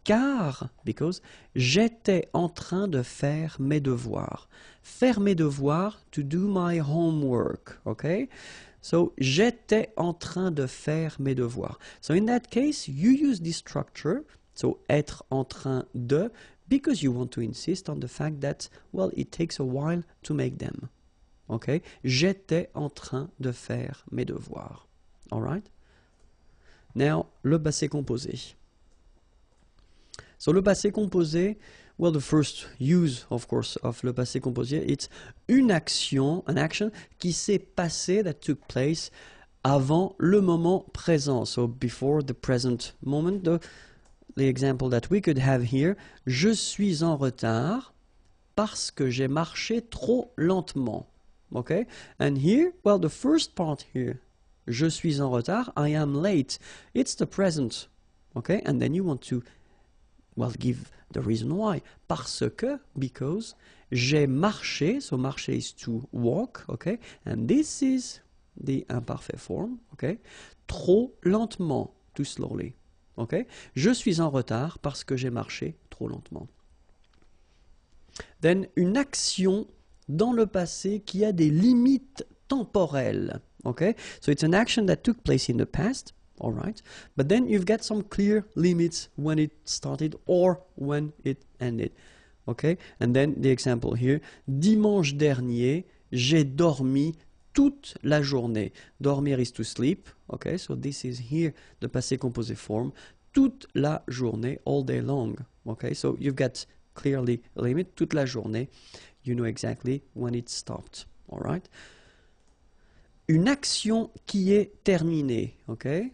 Car, because, j'étais en train de faire mes devoirs. Faire mes devoirs, to do my homework, okay? So, j'étais en train de faire mes devoirs. So, in that case, you use this structure, so être en train de, because you want to insist on the fact that, well, it takes a while to make them, okay? J'étais en train de faire mes devoirs, all right? Now, le passé composé. So le passé composé, well, the first use, of course, of le passé composé, it's une action, an action qui s'est passée, that took place avant le moment présent. So before the present moment, the example that we could have here, je suis en retard parce que j'ai marché trop lentement. Okay? And here, well, the first part here, je suis en retard, I am late. It's the present. Okay? And then you want to, well, give the reason why. Parce que, because, j'ai marché, so marcher is to walk, okay? And this is the imparfait form, okay? Trop lentement, too slowly, okay? Je suis en retard parce que j'ai marché trop lentement. Then, une action dans le passé qui a des limites temporelles, okay? So it's an action that took place in the past, all right, but then you've got some clear limits when it started or when it ended, okay? And then the example here, dimanche dernier, j'ai dormi toute la journée. Dormir is to sleep, okay? So this is here the passé composé form, toute la journée, all day long, okay? So you've got clearly a limit, toute la journée, you know exactly when it stopped, all right? Une action qui est terminée, okay?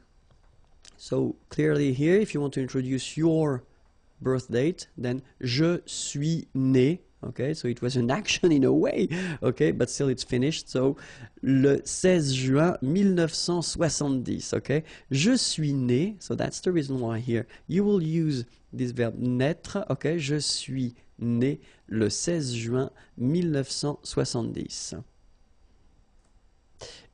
So clearly here, if you want to introduce your birth date, then je suis né, okay? So it was an action in a way, okay? But still it's finished. So le 16 juin 1970, okay? Je suis né, so that's the reason why here you will use this verb naître, okay? Je suis né le 16 juin 1970.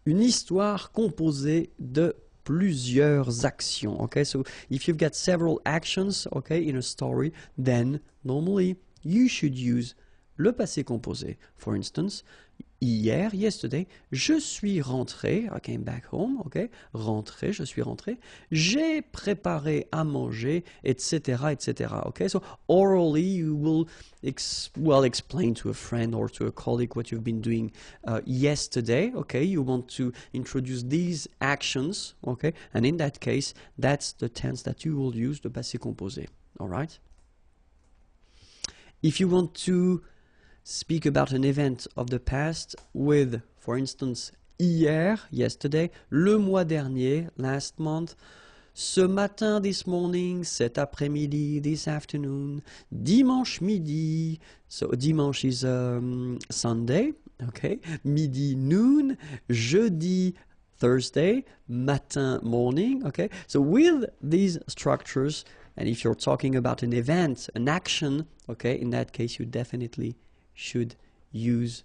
Une histoire composée de plusieurs actions, okay? So if you've got several actions, okay, in a story, then normally you should use le passé composé. For instance, hier, yesterday, je suis rentré, I came back home, okay? Rentré, je suis rentré. J'ai préparé à manger, etc., etc., okay? So orally, you will explain to a friend or to a colleague what you've been doing yesterday, okay? You want to introduce these actions, okay? And in that case, that's the tense that you will use, the passé composé, all right? If you want to speak about an event of the past with, for instance, hier, yesterday, le mois dernier, last month, ce matin, this morning, cet après-midi, this afternoon, dimanche midi, so dimanche is Sunday, okay, midi, noon, jeudi, Thursday, matin, morning, okay. So with these structures, and if you're talking about an event, an action, okay, in that case, you definitely should use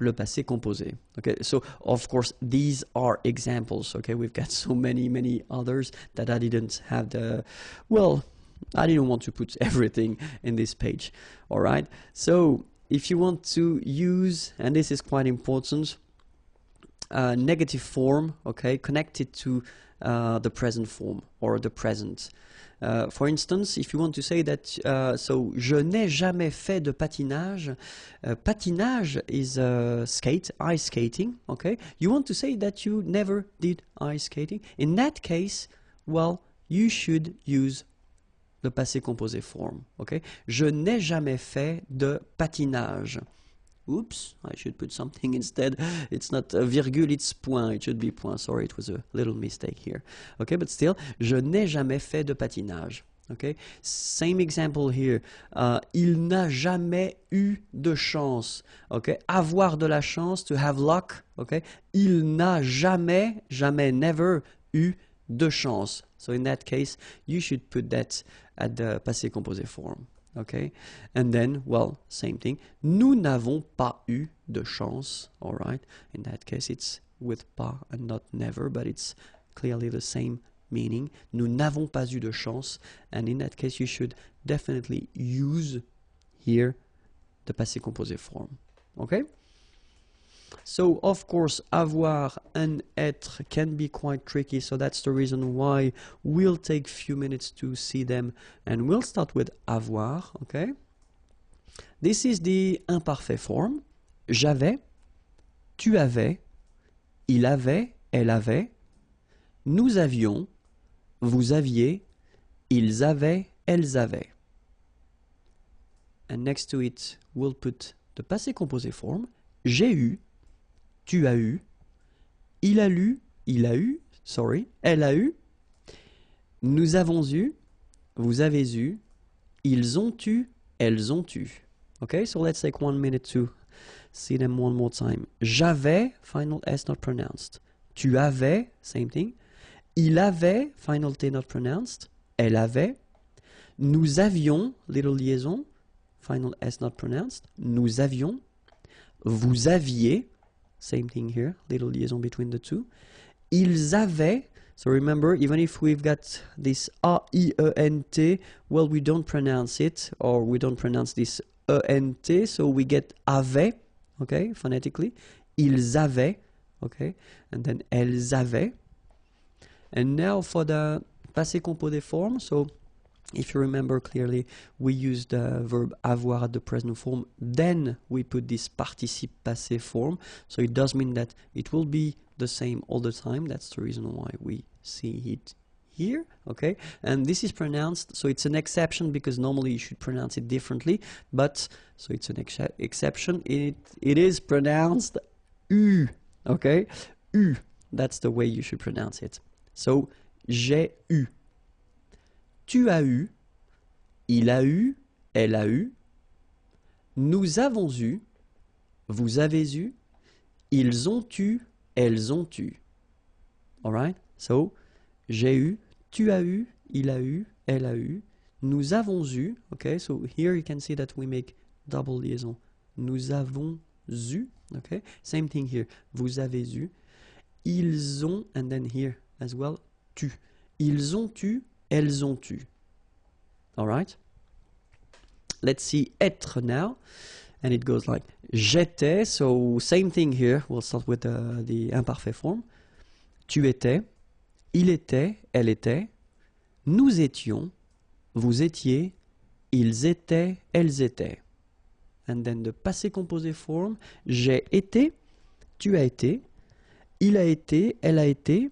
le passé composé. Okay, so of course these are examples. Okay, we've got so many others that I didn't have the, well, I didn't want to put everything in this page. All right, so if you want to use, and this is quite important, negative form, okay, connected to the present form or the present. For instance, if you want to say that, so je n'ai jamais fait de patinage. Patinage is skate, ice skating. Okay, you want to say that you never did ice skating. In that case, well, you should use the passé composé form. Okay, je n'ai jamais fait de patinage. Oops, I should put something instead. It's not a virgule, it's point. It should be point. Sorry, it was a little mistake here. Okay, but still, je n'ai jamais fait de patinage. Okay, same example here. Il n'a jamais eu de chance. Okay, avoir de la chance, to have luck. Okay, il n'a jamais, never eu de chance. So in that case, you should put that at the passé composé form. Okay, and then, well, same thing. Nous n'avons pas eu de chance. All right, in that case, it's with pas and not never, but it's clearly the same meaning. Nous n'avons pas eu de chance, and in that case, you should definitely use here the passé composé form. Okay. So, of course, avoir and être can be quite tricky, so that's the reason why we'll take a few minutes to see them, and we'll start with avoir, okay? This is the imparfait form. J'avais, tu avais, il avait, elle avait, nous avions, vous aviez, ils avaient, elles avaient. And next to it, we'll put the passé composé form. J'ai eu, tu as eu, il a lu, il a eu, sorry, elle a eu, nous avons eu, vous avez eu, ils ont eu, elles ont eu. Okay, so let's take 1 minute to see them one more time. J'avais, final S not pronounced. Tu avais, same thing. Il avait, final T not pronounced. Elle avait. Nous avions, little liaison, final S not pronounced. Nous avions. Vous aviez, same thing here, little liaison between the two. Ils avaient, so remember, even if we've got this A-I-E-N-T, well, we don't pronounce it, or we don't pronounce this E-N-T, so we get avait, okay, phonetically. Ils avaient, okay, and then elles avaient. And now for the passé composé form, so if you remember clearly, we use the verb avoir at the present form, then we put this participe passé form. So it does mean that it will be the same all the time. That's the reason why we see it here, okay? And this is pronounced, so it's an exception because normally you should pronounce it differently, but, so it's an exception. It is pronounced U, okay? U, that's the way you should pronounce it. So, j'ai eu. Tu as eu, il a eu, elle a eu, nous avons eu, vous avez eu, ils ont eu, elles ont eu. Alright? So, j'ai eu, tu as eu, il a eu, elle a eu, nous avons eu. Okay, so here you can see that we make double liaison. Nous avons eu. Okay, same thing here. Vous avez eu, ils ont, and then here as well, tu. Ils ont eu, elles ont eu. All right? Let's see être now. And it goes like j'étais. So same thing here. We'll start with the imparfait form. Tu étais, il était, elle était, nous étions, vous étiez, ils étaient, elles étaient. And then the passé composé form. J'ai été, tu as été, il a été, elle a été,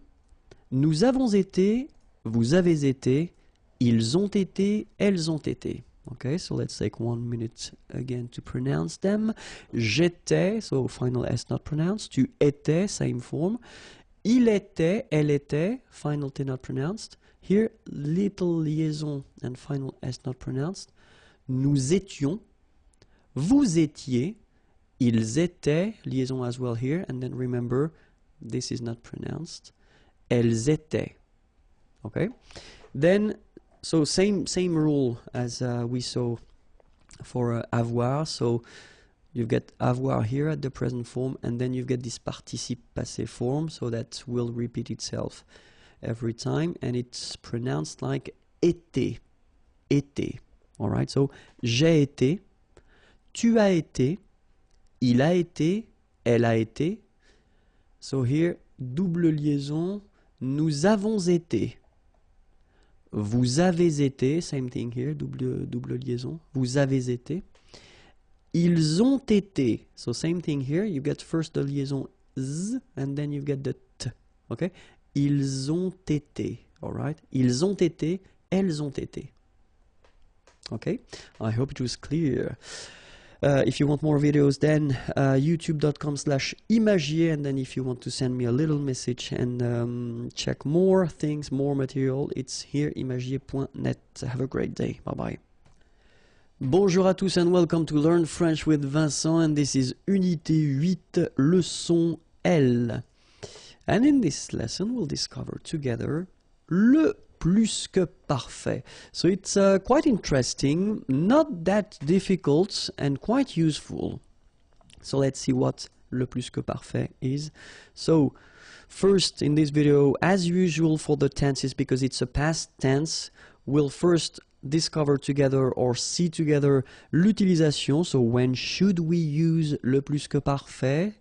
nous avons été, vous avez été, ils ont été, elles ont été. Okay, so let's take 1 minute again to pronounce them. J'étais, so final S not pronounced. Tu étais, same form. Il était, elle était, final T not pronounced. Here, little liaison and final S not pronounced. Nous étions, vous étiez, ils étaient, liaison as well here, and then remember, this is not pronounced. Elles étaient. Okay? Then, so same rule as we saw for avoir. So you've got avoir here at the present form, and then you've got this participe passé form, so that will repeat itself every time, and it's pronounced like été, été. All right, so j'ai été, tu as été, il a été, elle a été. So here, double liaison, nous avons été. Vous avez été, same thing here, double liaison, vous avez été. Ils ont été, so same thing here, you get first the liaison z, and then you get the t, okay? Ils ont été, alright? Ils ont été, elles ont été. Okay, I hope it was clear. If you want more videos, then youtube.com/imagier, and then if you want to send me a little message and check more things, more material, it's here, imagier.net. Have a great day. Bye-bye. Bonjour à tous and welcome to Learn French with Vincent, and this is Unité 8, leçon L. And in this lesson, we'll discover together le plus que parfait. So it's quite interesting, not that difficult, and quite useful. So let's see what le plus que parfait is. So first in this video, as usual for the tenses, because it's a past tense, we'll first discover together or see together l'utilisation. So when should we use le plus que parfait?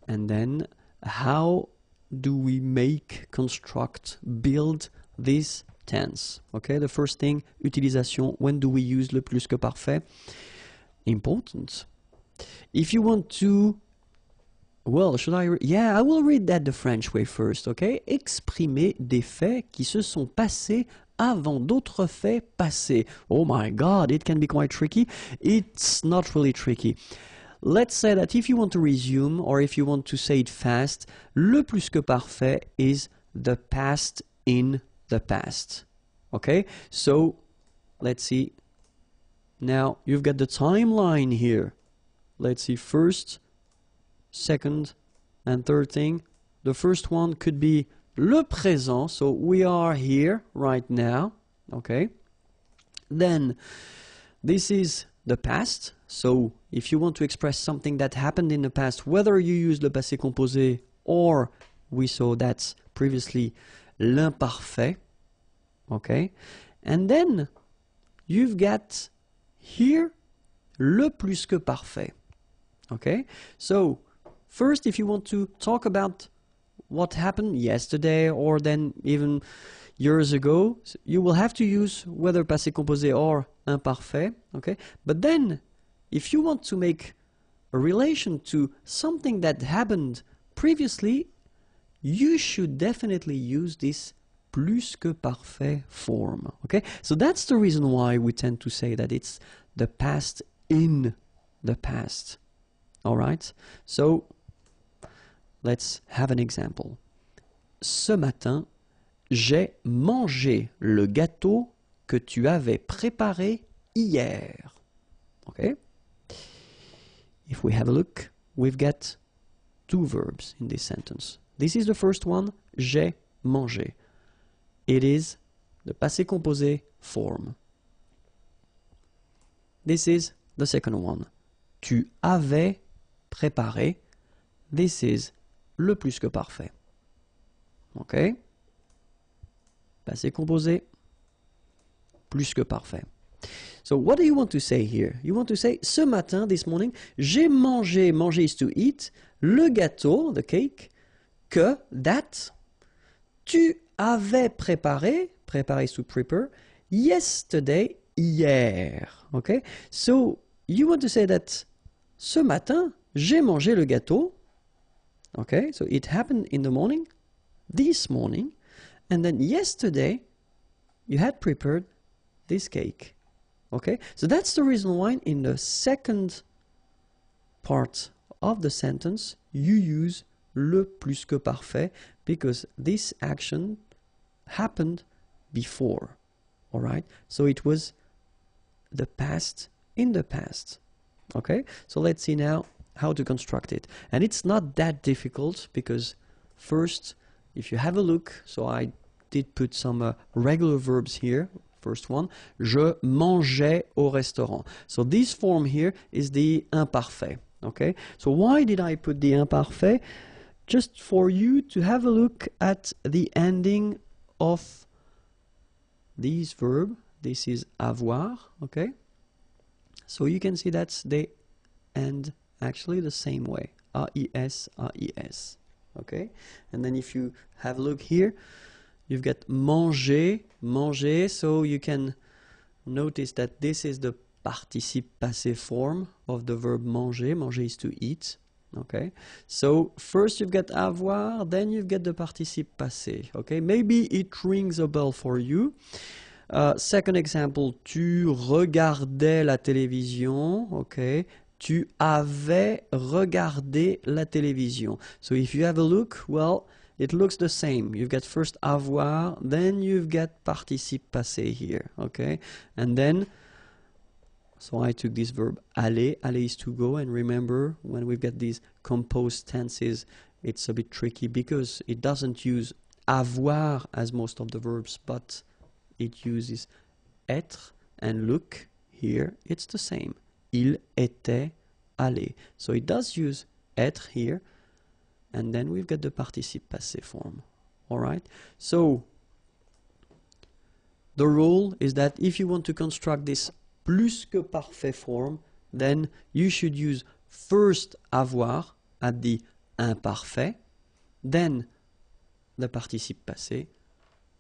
And then how do we make, construct, build this tense? Okay, the first thing, utilisation. When do we use le plus que parfait? Important. If you want to, well, should I? Yeah, I will read that the French way first. Okay, exprimer des faits qui se sont passés avant d'autres faits passés. Oh my God, it can be quite tricky. It's not really tricky. Let's say that if you want to resume or if you want to say it fast, le plus que parfait is the past in the past. Okay, so let's see. Now you've got the timeline here. Let's see, first, second, and third thing. The first one could be le présent, so we are here right now. Okay, then this is the past. So if you want to express something that happened in the past, whether you use le passé composé or we saw that previously l'imparfait. Okay, and then you've got here le plus que parfait. Okay, so first, if you want to talk about what happened yesterday or then even years ago, you will have to use whether passé composé or imparfait. Okay, but then if you want to make a relation to something that happened previously, you should definitely use this plus que parfait form. Okay, so that's the reason why we tend to say that it's the past in the past. All right, so let's have an example. Ce matin, j'ai mangé le gâteau que tu avais préparé hier. Okay, if we have a look, we've got two verbs in this sentence. This is the first one, j'ai mangé. It is the passé composé form. This is the second one. Tu avais préparé. This is le plus que parfait. Okay? Passé composé, plus que parfait. So what do you want to say here? You want to say, ce matin, this morning, j'ai mangé, manger is to eat, le gâteau, the cake, que, that, tu avais préparé, préparé is to prepare, yesterday, hier. Okay? So you want to say that ce matin, j'ai mangé le gâteau. Okay? So it happened in the morning, this morning, and then yesterday, you had prepared this cake. Okay, so that's the reason why in the second part of the sentence you use le plus que parfait, because this action happened before. All right, so it was the past in the past. Okay, so let's see now how to construct it. And it's not that difficult, because first, if you have a look, so I did put some regular verbs here. First one, je mangeais au restaurant. So this form here is the imparfait. Okay, so why did I put the imparfait? Just for you to have a look at the ending of this verb. This is avoir. Okay, so you can see that they end actually the same way. A-I-S, A-I-S. Okay, and then if you have a look here, you've got manger, manger, so you can notice that this is the participe passé form of the verb manger. Manger is to eat. Okay, so first you've got avoir, then you've got the participe passé. Okay, maybe it rings a bell for you. Second example, tu regardais la télévision. Okay, tu avais regardé la télévision. So if you have a look, well, it looks the same. You've got first avoir, then you've got participe passé here, okay? And then, so I took this verb aller. Aller is to go, and remember, when we've got these composed tenses, it's a bit tricky because it doesn't use avoir as most of the verbs, but it uses être, and look, here, it's the same. Il était allé. So it does use être here, and then we've got the participe passé form. All right, so the rule is that if you want to construct this plus que parfait form, then you should use first avoir at the imparfait, then the participe passé,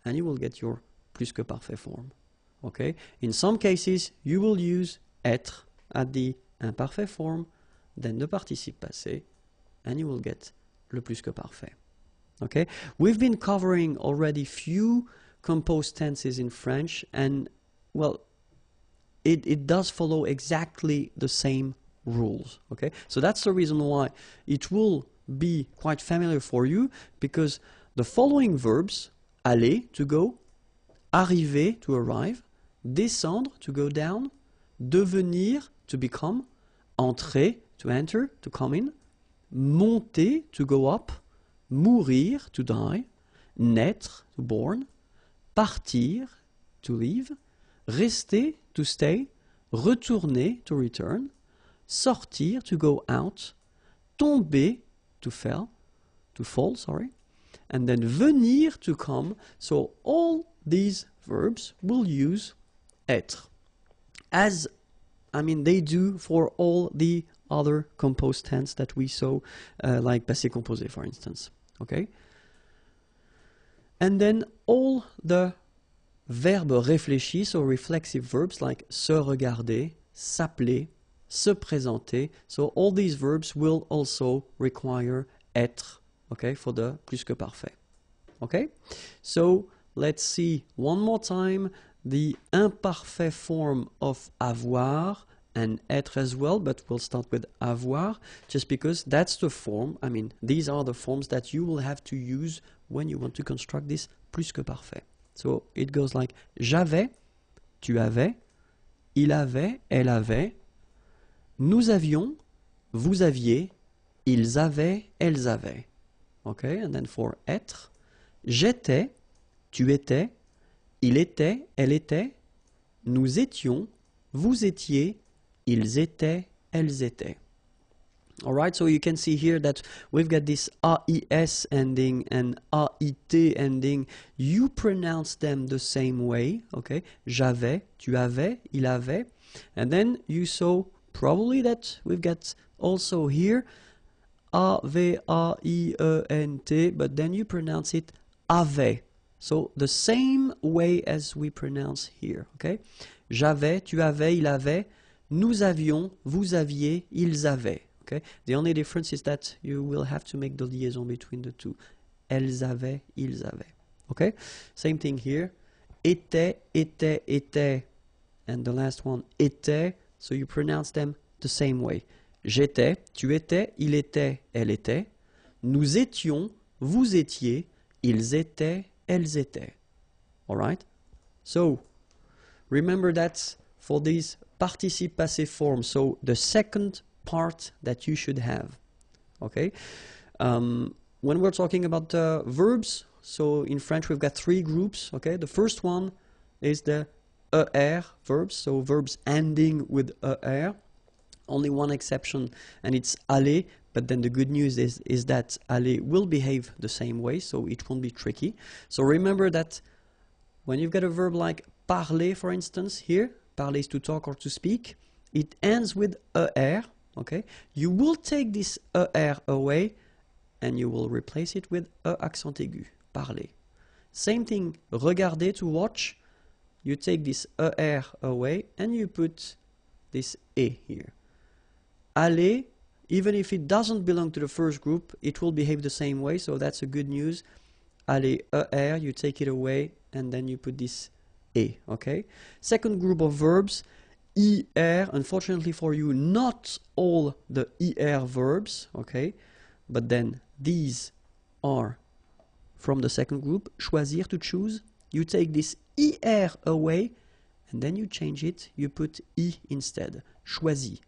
and you will get your plus que parfait form. Okay, in some cases you will use être at the imparfait form, then the participe passé, and you will get le plus que parfait. Okay, we've been covering already few composed tenses in French, and well, it does follow exactly the same rules. Okay, so that's the reason why it will be quite familiar for you, because the following verbs, aller, to go, arriver, to arrive, descendre, to go down, devenir, to become, entrer, to enter, to come in, monter, to go up, mourir, to die, naître, to born, partir, to leave, rester, to stay, retourner, to return, sortir, to go out, tomber, to fall, sorry, and then venir, to come. So all these verbs will use être, as they do for all the other composed tense that we saw, like passé composé, for instance. Okay? And then all the verbes réfléchis, so reflexive verbs like se regarder, s'appeler, se présenter. So all these verbs will also require être, okay, for the plus que parfait. Okay? So let's see one more time the imparfait form of avoir and être as well, but we'll start with avoir, just because that's the form, these are the forms that you will have to use when you want to construct this plus que parfait. So it goes like j'avais, tu avais, il avait, elle avait, nous avions, vous aviez, ils avaient, elles avaient. Okay, and then for être, j'étais, tu étais, il était, elle était, nous étions, vous étiez, ils étaient, elles étaient. Alright, so you can see here that we've got this AIS ending and AIT ending. You pronounce them the same way, okay? J'avais, tu avais, il avait. And then you saw probably that we've got also here A-V-A-I-E-N-T, but then you pronounce it avait. So the same way as we pronounce here, okay? J'avais, tu avais, il avait, nous avions, vous aviez, ils avaient. Okay? The only difference is that you will have to make the liaison between the two. Elles avaient, ils avaient. Okay? Same thing here. Était, était, était, and the last one, était, so you pronounce them the same way. J'étais, tu étais, il était, elle était. Nous étions, vous étiez, ils étaient, elles étaient. Alright? So, remember that for these participe passé forms, so the second part that you should have. Okay? When we're talking about verbs, so in French we've got three groups. Okay? The first one is the ER verbs, so verbs ending with ER. Only one exception, and it's aller, but then the good news is that aller will behave the same way, so it won't be tricky. So remember that when you've got a verb like parler, for instance, here, parler is to talk or to speak, it ends with er, okay? You will take this er away, and you will replace it with accent aigu, parler. Same thing, regarder, to watch, you take this er away, and you put this e here. Aller, even if it doesn't belong to the first group, it will behave the same way, so that's a good news. Aller, er, you take it away, and then you put this e, okay? Second group of verbs, er, unfortunately for you, not all the er verbs, okay? But then these are from the second group, choisir, to choose. You take this er away, and then you change it, you put I instead, choisi.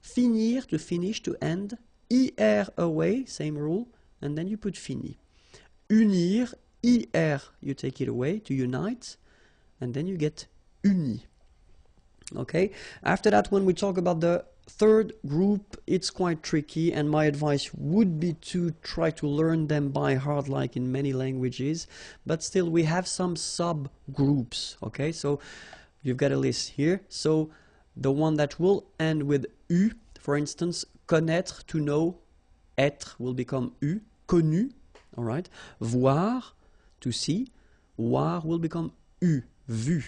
Finir, to finish, to end, er away, same rule, and then you put fini. Unir, er, you take it away, to unite, and then you get uni. Okay, after that, when we talk about the third group, it's quite tricky, and my advice would be to try to learn them by heart like in many languages, but still we have some subgroups. Okay, so you've got a list here. So the one that will end with U, for instance, connaître, to know, être will become U, connu, all right? Voir, to see, voir will become U, vu.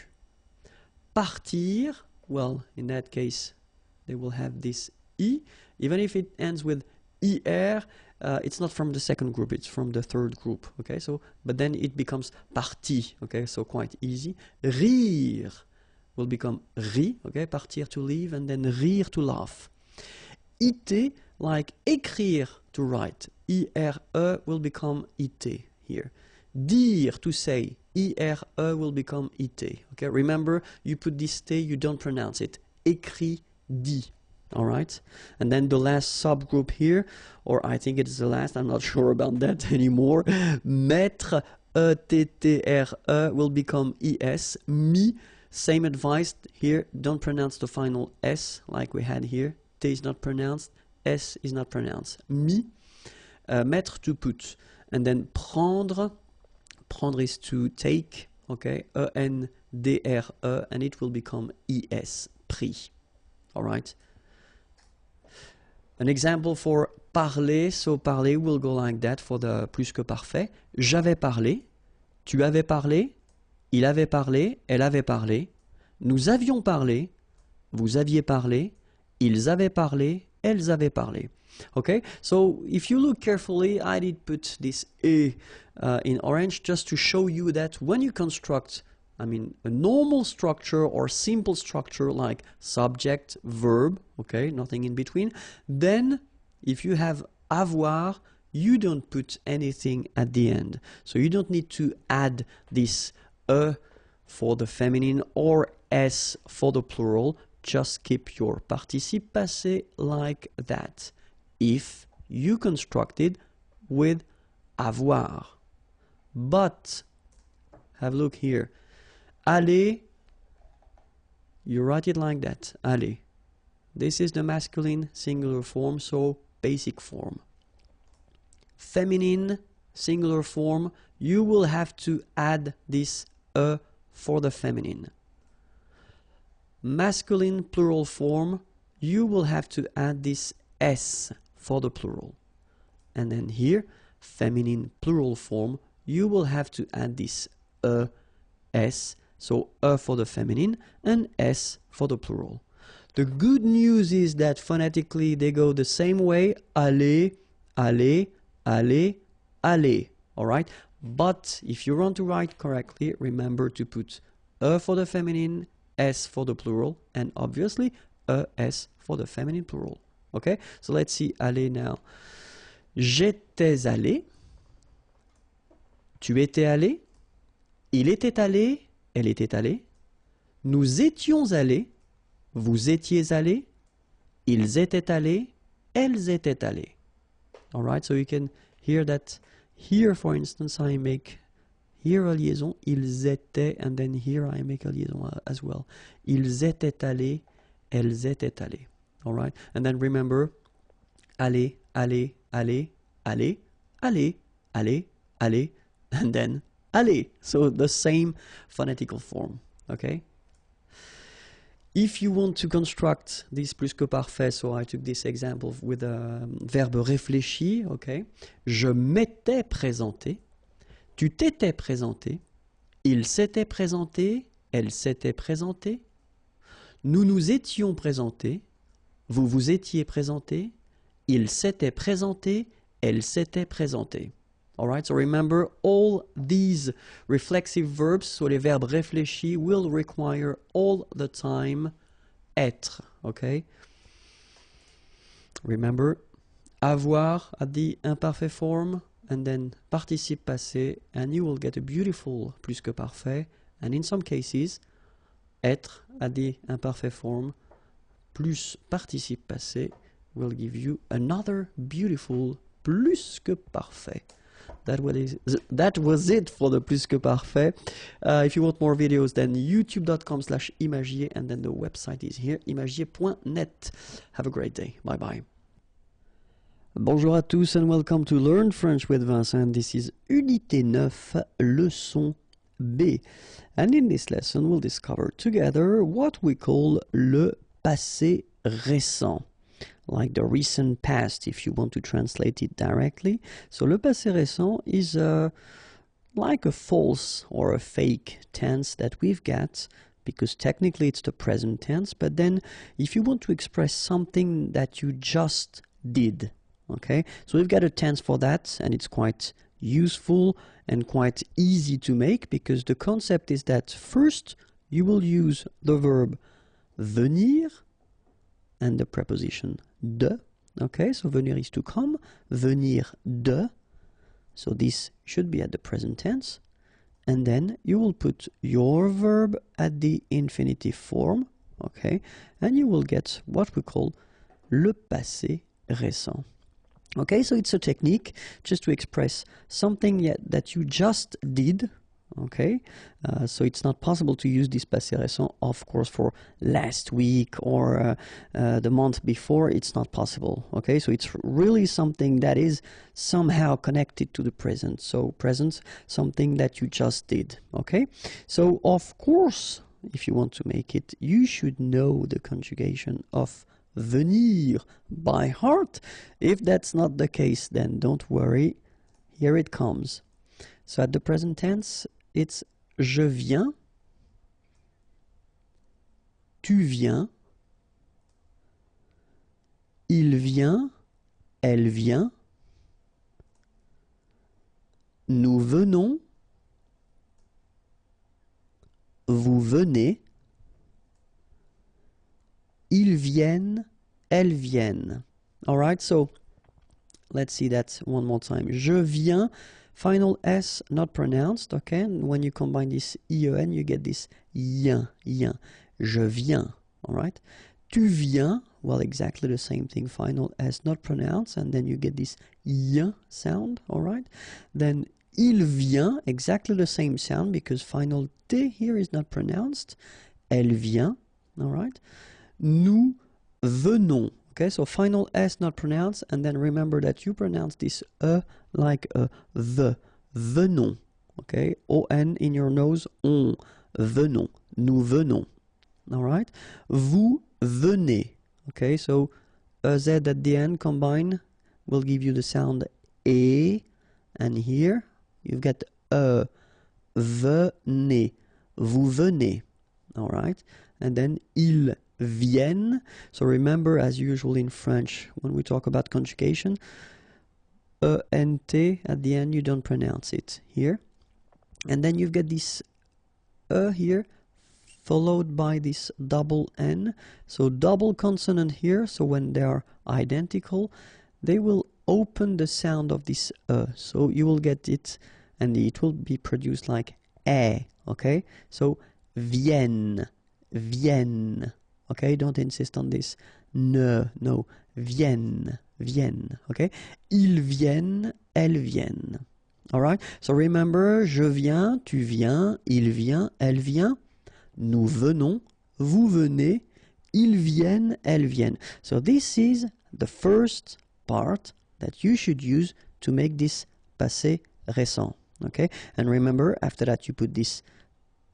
Partir, well, in that case, they will have this I, even if it ends with IR, it's not from the second group, it's from the third group, okay? So, but then it becomes parti, okay? So quite easy. Rire will become ri, okay, partir, to leave, and then rire, to laugh. Iter, like écrire, to write, ire will become iter here. Dire, to say, ire will become iter, okay? Remember, you put this t, you don't pronounce it. Écrit, dit, all right? And then the last subgroup here, or I think it's the last, I'm not sure about that anymore. Mettre, e-t-t-r-e will become es. Mi, same advice here, don't pronounce the final S like we had here. T is not pronounced, S is not pronounced. Mi, mettre, to put. And then prendre, prendre is to take, okay, E-N-D-R-E, and it will become es, pris. All right? An example for parler, so parler will go like that for the plus que parfait. J'avais parlé, tu avais parlé, il avait parlé, elle avait parlé, nous avions parlé, vous aviez parlé, ils avaient parlé, elles avaient parlé. Okay, so if you look carefully, I did put this E in orange just to show you that when you construct, I mean, a normal structure or simple structure like subject, verb, okay, nothing in between, then if you have avoir, you don't put anything at the end. So you don't need to add this E for the feminine or S for the plural. Just keep your participe passé like that if you constructed with avoir. But have a look here. Aller, you write it like that, aller. This is the masculine singular form, so basic form. Feminine singular form, you will have to add this e for the feminine. Masculine plural form, you will have to add this s for the plural. And then here, feminine plural form, you will have to add this s, so for the feminine and s for the plural. The good news is that phonetically they go the same way, aller, aller, aller, aller, all right? But if you want to write correctly, remember to put for the feminine, S for the plural, and obviously ES for the feminine plural. Okay, so let's see aller now. J'étais allé. Tu étais allé. Il était allé. Elle était allée. Nous étions allés. Vous étiez allés. Ils étaient allés. Elles étaient allées. All right, so you can hear that here, for instance, I make here a liaison. Ils étaient, and then here I make a liaison as well. Ils étaient allés. Elles étaient allées. All right, and then remember, aller, aller, aller, aller, aller, aller, aller, and then aller. So the same phonetical form. Okay. If you want to construct this plus que parfait, so I took this example with a verbe réfléchi, okay. Je m'étais présenté, tu t'étais présenté, il s'était présenté, elle s'était présentée, nous nous étions présentés, vous vous étiez présenté, il s'était présenté, elle s'était présentée. Alright, so remember all these reflexive verbs, so les verbes réfléchis will require all the time être, okay? Remember, avoir at the imperfect form, and then participe passé, and you will get a beautiful plus que parfait, and in some cases, être at the imperfect form plus participe passé will give you another beautiful plus que parfait. That was it for the plus que parfait. If you want more videos, then youtube.com/imagier, and then the website is here, imagier.net. Have a great day. Bye bye. Bonjour à tous and welcome to Learn French with Vincent. This is Unité 9, leçon B. And in this lesson, we'll discover together what we call le passé récent. Like the recent past, if you want to translate it directly. So le passé récent is like a false or a fake tense that we've got, because technically it's the present tense, but then if you want to express something that you just did, okay? So we've got a tense for that, and it's quite useful and quite easy to make, because the concept is that first you will use the verb venir and the preposition de. Okay, so venir is to come, venir de. So this should be at the present tense. And then you will put your verb at the infinitive form. Okay, and you will get what we call le passé récent. Okay, so it's a technique just to express something that you just did. Okay, so it's not possible to use this passé récent, of course, for last week or the month before. It's not possible. Okay, so it's really something that is somehow connected to the present. So present, something that you just did. Okay, so of course, if you want to make it, you should know the conjugation of venir by heart. If that's not the case, then don't worry. Here it comes. So at the present tense, it's je viens, tu viens, il vient, elle vient, nous venons, vous venez, ils viennent, elles viennent. All right, so let's see that one more time. Je viens, final S not pronounced, okay? And when you combine this IEN, you get this yin, yin. Je viens, all right? Tu viens, well, exactly the same thing, final S not pronounced, and then you get this yin sound, all right? Then il vient, exactly the same sound, because final T here is not pronounced. Elle vient, all right? Nous venons. Okay, so final S not pronounced, and then remember that you pronounce this like a the, venons. Okay, O-N in your nose, on, venons, nous venons. All right, vous venez. Okay, so Z at the end combine will give you the sound E, and here you've got venez, vous venez. All right, and then ils viennent. So remember, as usual in French, when we talk about conjugation, E-N-T at the end, you don't pronounce it here. And then you've got this here, followed by this double N. So double consonant here, so when they are identical, they will open the sound of this so you will get it, and it will be produced like eh, okay? So viennent, viennent, okay? Don't insist on this. No, viennent, viennent, okay? Ils viennent, elles viennent. All right? So remember, je viens, tu viens, il vient, elle vient. Nous venons, vous venez, ils viennent, elles viennent. So this is the first part that you should use to make this passé récent. Okay? And remember, after that you put this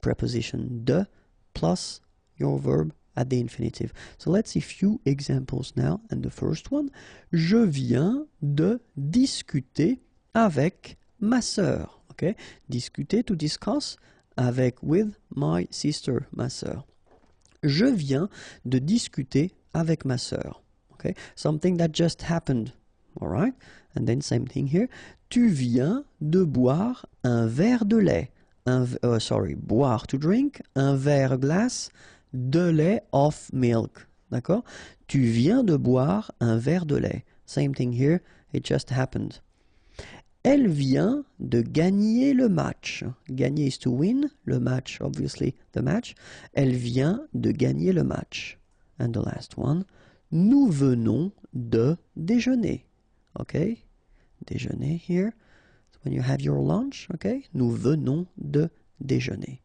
preposition de plus your verb at the infinitive. So let's see a few examples now. And the first one, je viens de discuter avec ma sœur. Okay? Discuter, to discuss, avec, with my sister, ma sœur. Je viens de discuter avec ma sœur. Okay? Something that just happened. All right? And then same thing here. Tu viens de boire un verre de lait. Boire, to drink, un verre glace de lait of milk. D'accord? Tu viens de boire un verre de lait. Same thing here. It just happened. Elle vient de gagner le match. Gagner is to win. Le match, obviously, the match. Elle vient de gagner le match. And the last one. Nous venons de déjeuner. Okay? Déjeuner here. So when you have your lunch, okay? Nous venons de déjeuner.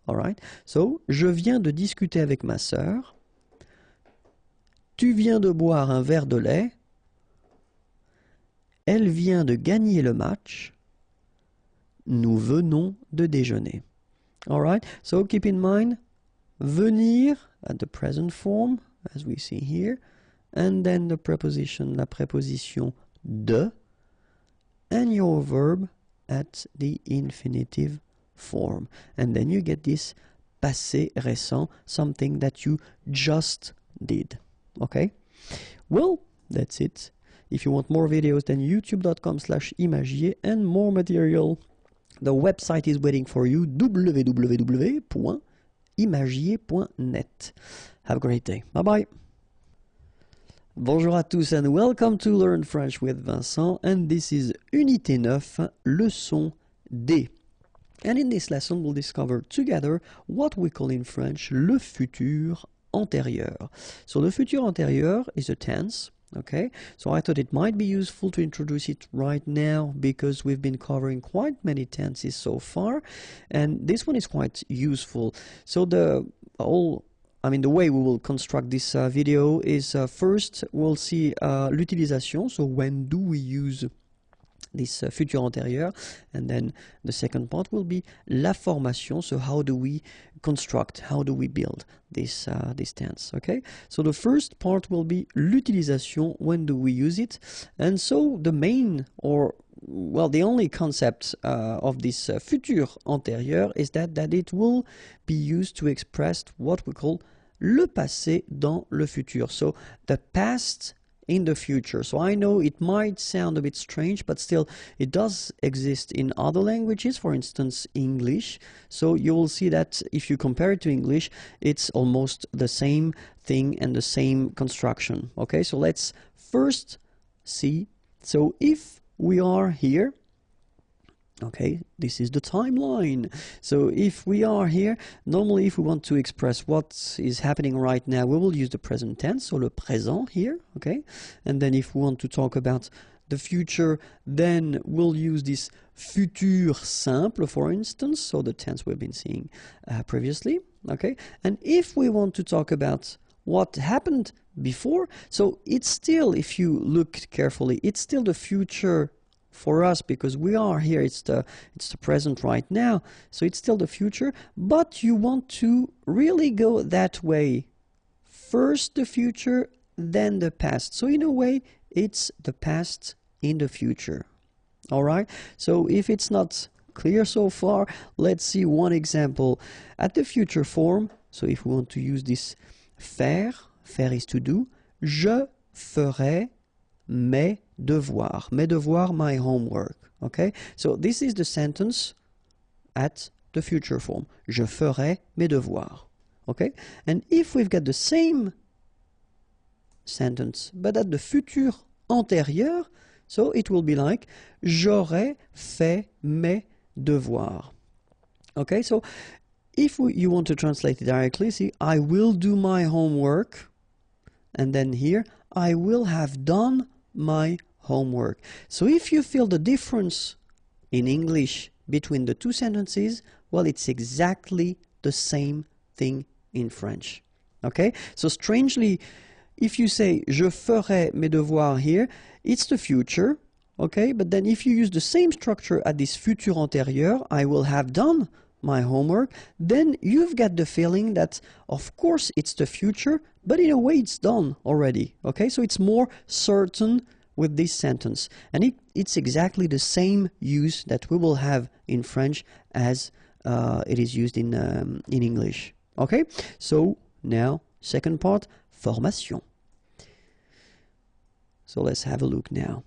Alright? So, je viens de discuter avec ma sœur. Tu viens de boire un verre de lait. Elle vient de gagner le match. Nous venons de déjeuner. Alright? So keep in mind, venir at the present form, as we see here, and then the preposition, la préposition de, and your verb at the infinitive form. And then you get this passé récent, something that you just did. Okay? Well, that's it. If you want more videos, then youtube.com/imagier and more material. The website is waiting for you, www.imagier.net. Have a great day. Bye-bye. Bonjour à tous and welcome to Learn French with Vincent, and this is Unité 9, leçon D. And in this lesson, we'll discover together what we call in French le futur antérieur. So the futur antérieur is a tense. Okay, so I thought it might be useful to introduce it right now because we've been covering quite many tenses so far, and this one is quite useful. So the way we will construct this video is first we'll see l'utilisation, so when do we use this futur antérieur, and then the second part will be la formation, so how do we construct, how do we build this tense, okay? So the first part will be l'utilisation, when do we use it, and so the main, the only concept of this futur antérieur is that it will be used to express what we call le passé dans le futur, so the past in the future. So I know it might sound a bit strange, but still it does exist in other languages, for instance English. So you will see that if you compare it to English, it's almost the same thing and the same construction. Okay, so let's first see. So if we are here, okay, this is the timeline. So if we are here, normally if we want to express what is happening right now, we will use the present tense, so le présent here, okay? And then if we want to talk about the future, then we'll use this futur simple, for instance, so the tense we've been seeing previously, okay? And if we want to talk about what happened before, so it's still, if you look carefully, it's still the future for us because we are here, it's the present right now, so it's still the future, but you want to really go that way. First the future, then the past. So in a way, it's the past in the future. All right? So if it's not clear so far, let's see one example. At the future form, so if we want to use this faire is to do, je ferai mes devoirs. Mes devoirs, my homework. Okay? So this is the sentence at the future form. Je ferai mes devoirs. Okay? And if we've got the same sentence, but at the futur antérieur, so it will be like j'aurais fait mes devoirs. Okay, so if you want to translate it directly, see, I will do my homework, and then here, I will have done my homework. So if you feel the difference in English between the two sentences, well, it's exactly the same thing in French. Okay, so strangely, if you say je ferai mes devoirs here, it's the future. Okay, but then if you use the same structure at this futur antérieur, I will have done my homework, then you've got the feeling that, of course, it's the future, but in a way it's done already. Okay, so it's more certain with this sentence. And it's exactly the same use that we will have in French as it is used in English. Okay, so now, second part, formation. So let's have a look now.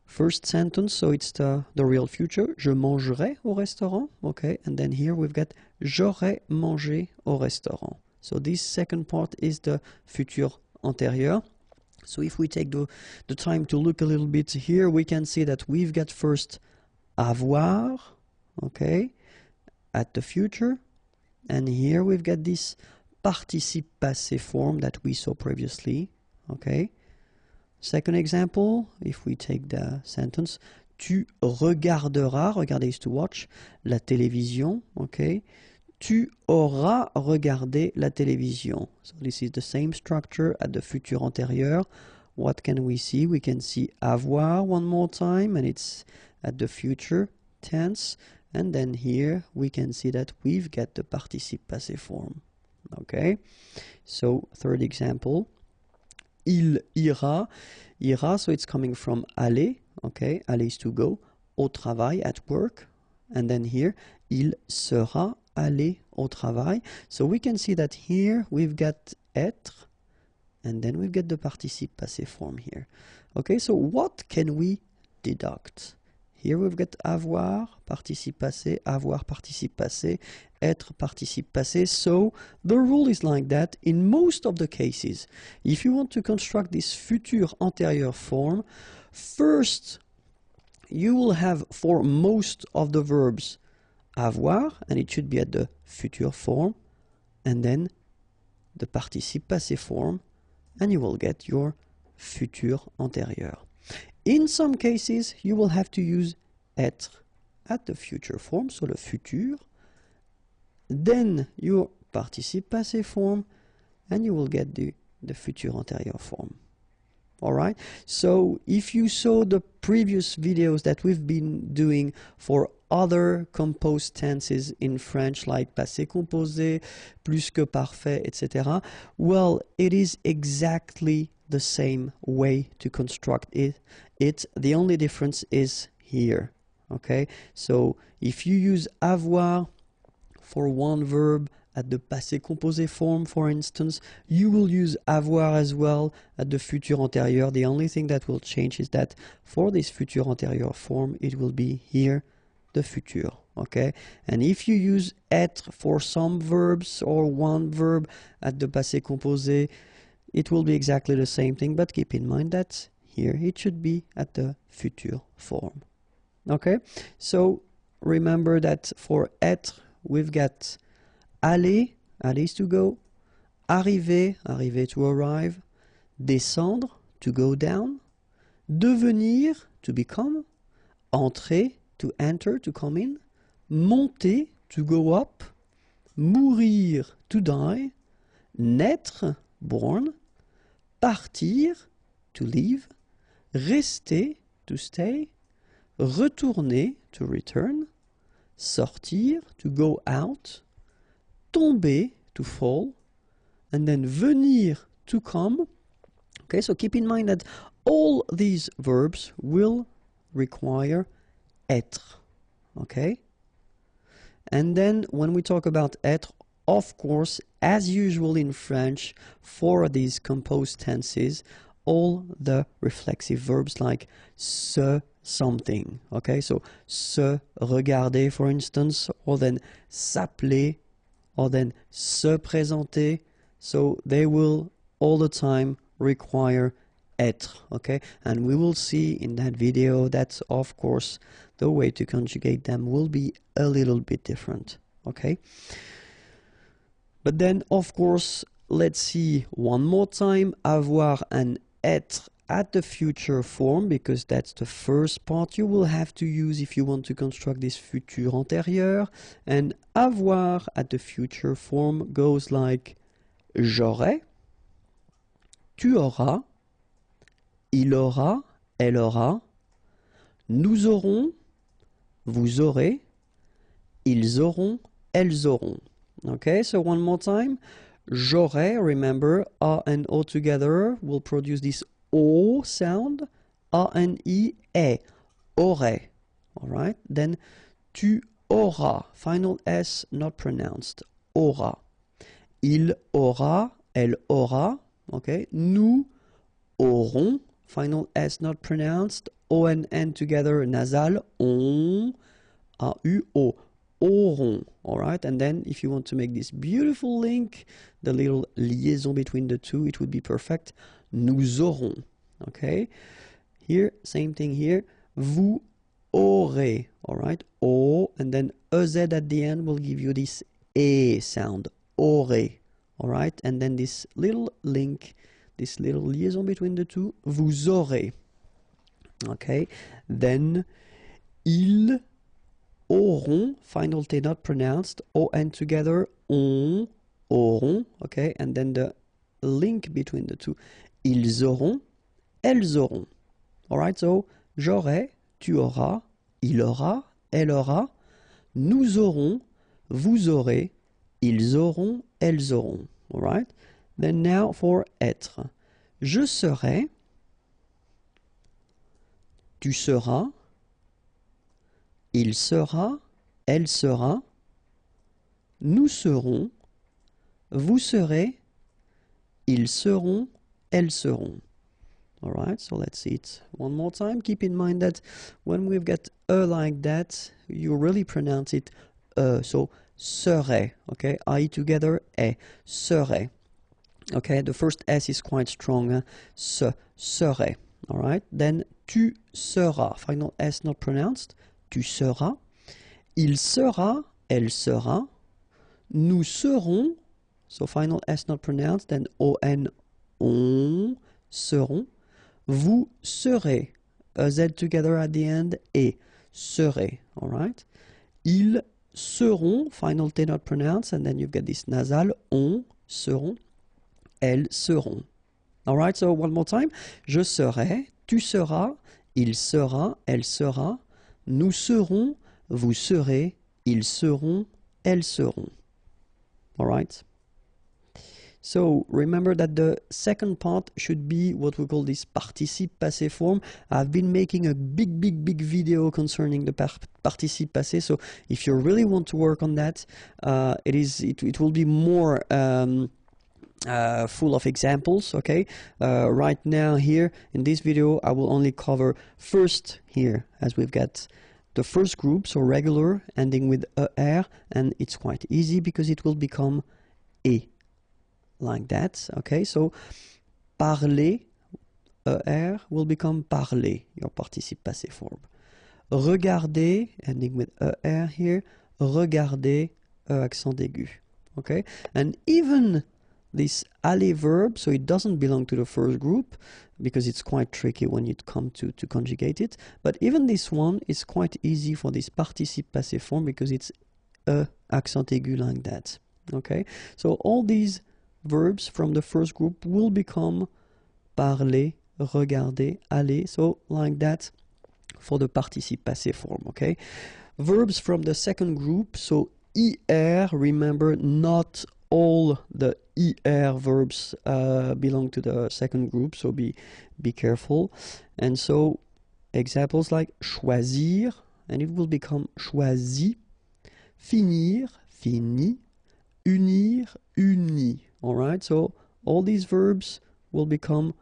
First sentence, so it's the real future. Je mangerai au restaurant. Okay, and then here we've got j'aurais mangé au restaurant. So this second part is the futur antérieur. So if we take the time to look a little bit here, we can see that we've got first avoir, okay, at the future. And here we've got this participe passé form that we saw previously, okay. Second example, if we take the sentence, tu regarderas, regarder is to watch, la télévision, okay. Tu auras regardé la télévision. So this is the same structure at the futur antérieur. What can we see? We can see avoir one more time, and it's at the future tense. And then here we can see that we've got the participe passé form. Okay, so third example. Il ira, ira, so it's coming from aller, okay, aller is to go, au travail, at work, and then here, il sera aller au travail. So we can see that here we've got être, and then we've got the participe passé form here. Okay, so what can we deduct? Here we've got avoir, participe passé, avoir, participe passé, être, participe passé. So the rule is like that in most of the cases. If you want to construct this futur antérieur form, first you will have for most of the verbs avoir, and it should be at the futur form, and then the participe passé form, and you will get your futur antérieur. In some cases, you will have to use être at the future form, so le futur, then your participe passé form, and you will get the futur antérieur form. Alright, so if you saw the previous videos that we've been doing for other composed tenses in French, like passé composé, plus que parfait, etc., well, it is exactly the same way to construct it. The only difference is here. Okay, so if you use avoir for one verb at the passé composé form, for instance, you will use avoir as well at the futur antérieur. The only thing that will change is that for this futur antérieur form, it will be here the futur. Okay, and if you use être for some verbs or one verb at the passé composé, it will be exactly the same thing, but keep in mind that here it should be at the futur form. Okay, so remember that for être, we've got aller, aller is to go, arriver, arriver to arrive, descendre, to go down, devenir, to become, entrer, to enter, to come in, monter, to go up, mourir, to die, naître, born, partir, to leave, rester, to stay, retourner, to return, sortir, to go out, tomber, to fall, and then venir, to come. Okay, so keep in mind that all these verbs will require être. Okay? And then when we talk about être, of course, as usual in French, for these composed tenses, all the reflexive verbs like se, something. Okay, so se regarder, for instance, or then s'appeler, or then se présenter. So they will all the time require être, okay? And we will see in that video that, of course, the way to conjugate them will be a little bit different, okay? But then, of course, let's see one more time avoir and être at the future form, because that's the first part you will have to use if you want to construct this futur antérieur. And avoir at the future form goes like j'aurai, tu auras, il aura, elle aura, nous aurons, vous aurez, ils auront, elles auront. Okay, so one more time. J'aurai, remember, A and O together will produce this O sound. A and E, aurait. Alright, then tu auras, final S not pronounced, aura. Il aura, elle aura. Okay, nous aurons, final S not pronounced, O and N together, nasal, on, A-U-O, auront. Alright, and then if you want to make this beautiful link, the little liaison between the two, it would be perfect. Nous aurons. Okay, here, same thing here. Vous aurez. Alright, O, and then EZ at the end will give you this E sound. Aurez. Alright, and then this little link, this little liaison between the two, vous aurez. Okay, then ils auront, final T not pronounced, O-N together, on, auront, okay, and then the link between the two, ils auront, elles auront. Alright, so j'aurai, tu auras, il aura, elle aura, nous aurons, vous aurez, ils auront, elles auront. Alright, then now for être. Je serai, tu seras, il sera, elle sera, nous serons, vous serez, ils seront, elles seront. Alright, so let's see it one more time. Keep in mind that when we've got like that, you really pronounce it so serait, okay, I together, serait. Okay, the first S is quite strong, serait. Alright, then tu seras, final S not pronounced, tu seras, il sera, elle sera, nous serons, so final S not pronounced, then O-N, on, seront, vous serez, Z together at the end, et serez, alright, ils seront, final T not pronounced, and then you've got this nasal, on, seront, elles seront. Alright, so one more time, je serai, tu seras, il sera, elle sera, nous serons, vous serez, ils seront, elles seront. Alright? So remember that the second part should be what we call this participe passé form. I've been making a big video concerning the participe passé, so if you really want to work on that, it will be more full of examples, okay? Right now here in this video I will only cover first here, as we've got the first group, so regular ending with er, and it's quite easy because it will become e, like that, okay? So parler, er will become parler, your participe passé form. Regarder, ending with er here, regarder, accent aigu, okay? And even this aller verb, so it doesn't belong to the first group because it's quite tricky when you come to conjugate it, but even this one is quite easy for this participe passé form because it's accent aigu like that, okay? So all these verbs from the first group will become parler, regarder, aller, so like that for the participe passé form, okay? Verbs from the second group, so er, remember not all the er verbs belong to the second group, so be careful. And so examples like choisir, and it will become choisi, finir, fini, unir, uni. Alright, so all these verbs will become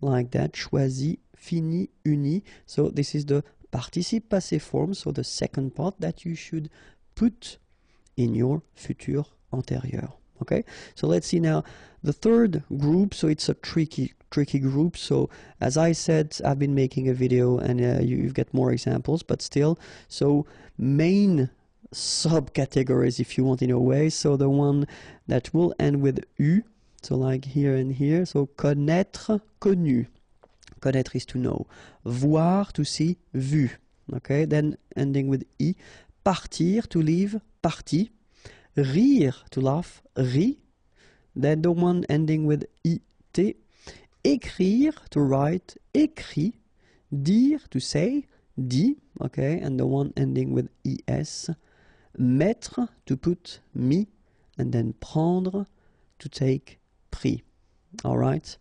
like that, choisi, fini, uni. So this is the participe passé form, so the second part that you should put in your futur antérieur. Okay, so let's see now the third group. So it's a tricky group. So as I said, I've been making a video, and you've got more examples, but still, so main subcategories, if you want, in a way. So the one that will end with U, so like here and here. So connaître, connu. Connaître is to know. Voir, to see, vu. Okay, then ending with I. Partir, to leave, parti. Rire, to laugh, ri. Then the one ending with it. Écrire, to write, écrit. Dire, to say, dit. Okay, and the one ending with es. Mettre, to put, mis. And then prendre, to take, pris. All right.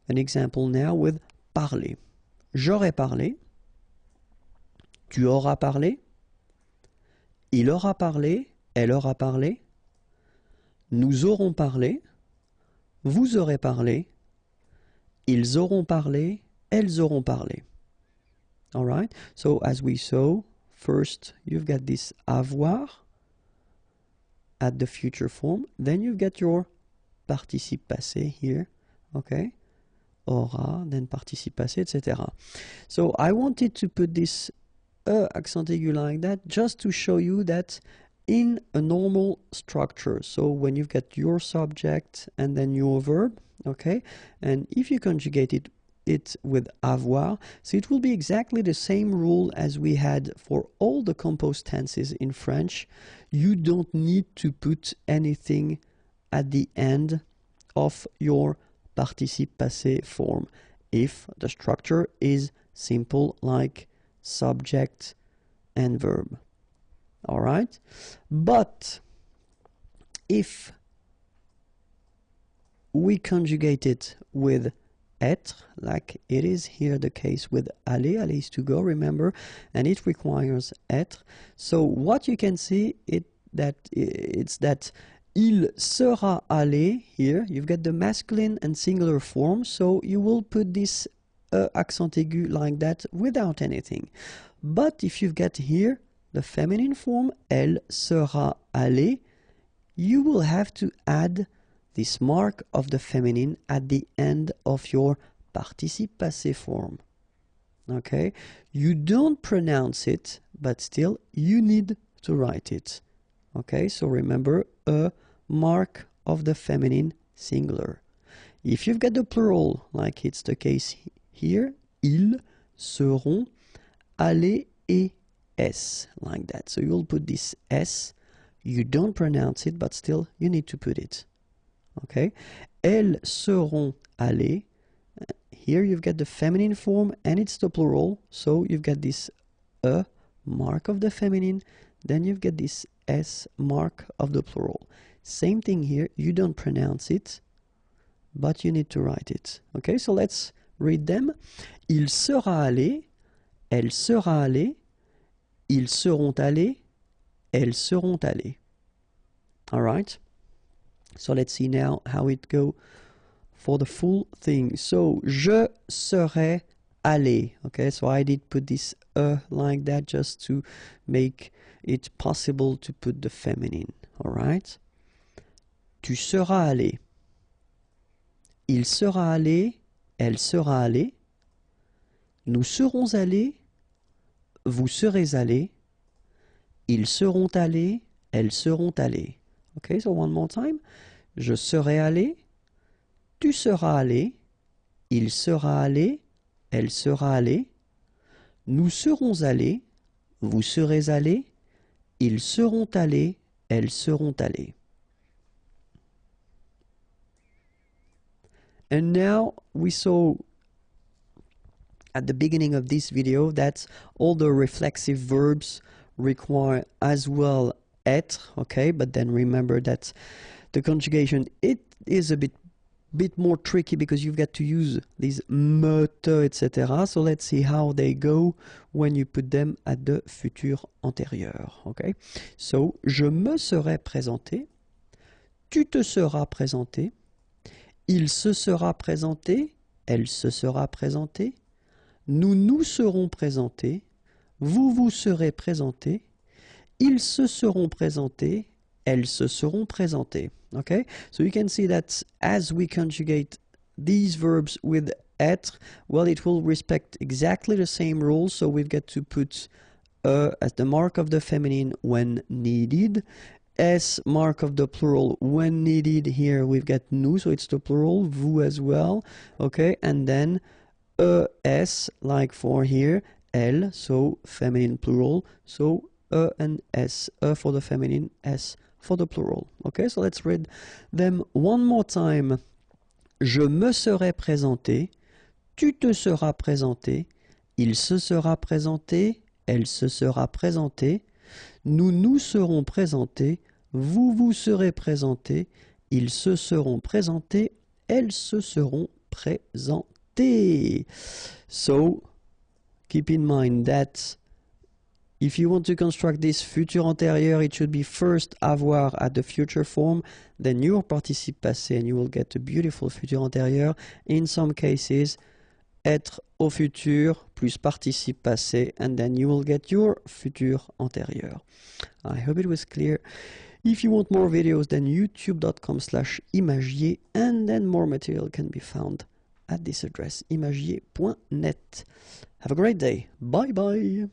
An example now with parler. J'aurais parlé. Tu auras parlé. Il aura parlé. Elle aura parlé. Nous aurons parlé. Vous aurez parlé. Ils auront parlé. Elles auront parlé. All right. So as we saw, first you've got this avoir at the future form. Then you've got your participe passé here. Okay. Aura, then participe passé, etc. So I wanted to put this accent aigu like that just to show you that in a normal structure, so when you've got your subject and then your verb, okay, and if you conjugate it with avoir, so it will be exactly the same rule as we had for all the composed tenses in French. You don't need to put anything at the end of your participe passé form if the structure is simple, like subject and verb. All right, but if we conjugate it with être, like it is here the case with aller, aller is to go, remember, and it requires être. So what you can see it's that il sera allé here. You've got the masculine and singular form, so you will put this accent aigu like that without anything. But if you've got here the feminine form, elle sera allée, you will have to add this mark of the feminine at the end of your participe passé form. Okay? You don't pronounce it, but still you need to write it. Okay? So remember, a mark of the feminine singular. If you've got the plural, like it's the case here, ils seront allés et s, like that. So you'll put this s, you don't pronounce it, but still you need to put it. Okay? Elles seront allées. Here you've got the feminine form and it's the plural, so you've got this a mark of the feminine, then you've got this s mark of the plural. Same thing here, you don't pronounce it, but you need to write it. Okay, so let's read them. Il sera allé, elle sera allée, ils seront allés, elles seront allées. All right, so let's see now how it go for the full thing. So, je serai allé. Okay, so I did put this like that just to make it possible to put the feminine. All right. Tu seras allé. Il sera allé, elle sera allée. Nous serons allés, vous serez allés. Ils seront allés, elles seront allées. Okay, so one more time. Je serai allé, tu seras allé, il sera allé, elle sera allée. Nous serons allés, vous serez allés, ils seront allés, elles seront allées. And now we saw at the beginning of this video that all the reflexive verbs require as well être, okay? But then remember that the conjugation, it is a bit more tricky because you've got to use these me, te, etc. So let's see how they go when you put them at the futur antérieur, okay? So, je me serai présenté, tu te seras présenté, il se sera présenté, elle se sera présentée, nous nous serons présentés, vous vous serez présentés, Ils se seront présentés, elles se seront présentées. Okay? So you can see that as we conjugate these verbs with être, well, it will respect exactly the same rules. So we've got to put as the mark of the feminine when needed. S, mark of the plural when needed. Here we've got nous, so it's the plural, vous as well. Okay, and then S, like for here, elle, so feminine plural. So and S, for the feminine, S for the plural. Okay, so let's read them one more time. Je me serai présenté, tu te seras présenté, il se sera présenté, elle se sera présentée, nous nous serons présentés, vous vous serez présentés, ils se seront présentés, elles se seront présentées. So, keep in mind that if you want to construct this futur antérieur, it should be first avoir at the future form, then your participe passé, and you will get a beautiful futur antérieur. In some cases, être au futur plus participe passé, and then you will get your futur antérieur. I hope it was clear. If you want more videos, then youtube.com/imagier, and then more material can be found at this address, imagier.net. Have a great day. Bye bye.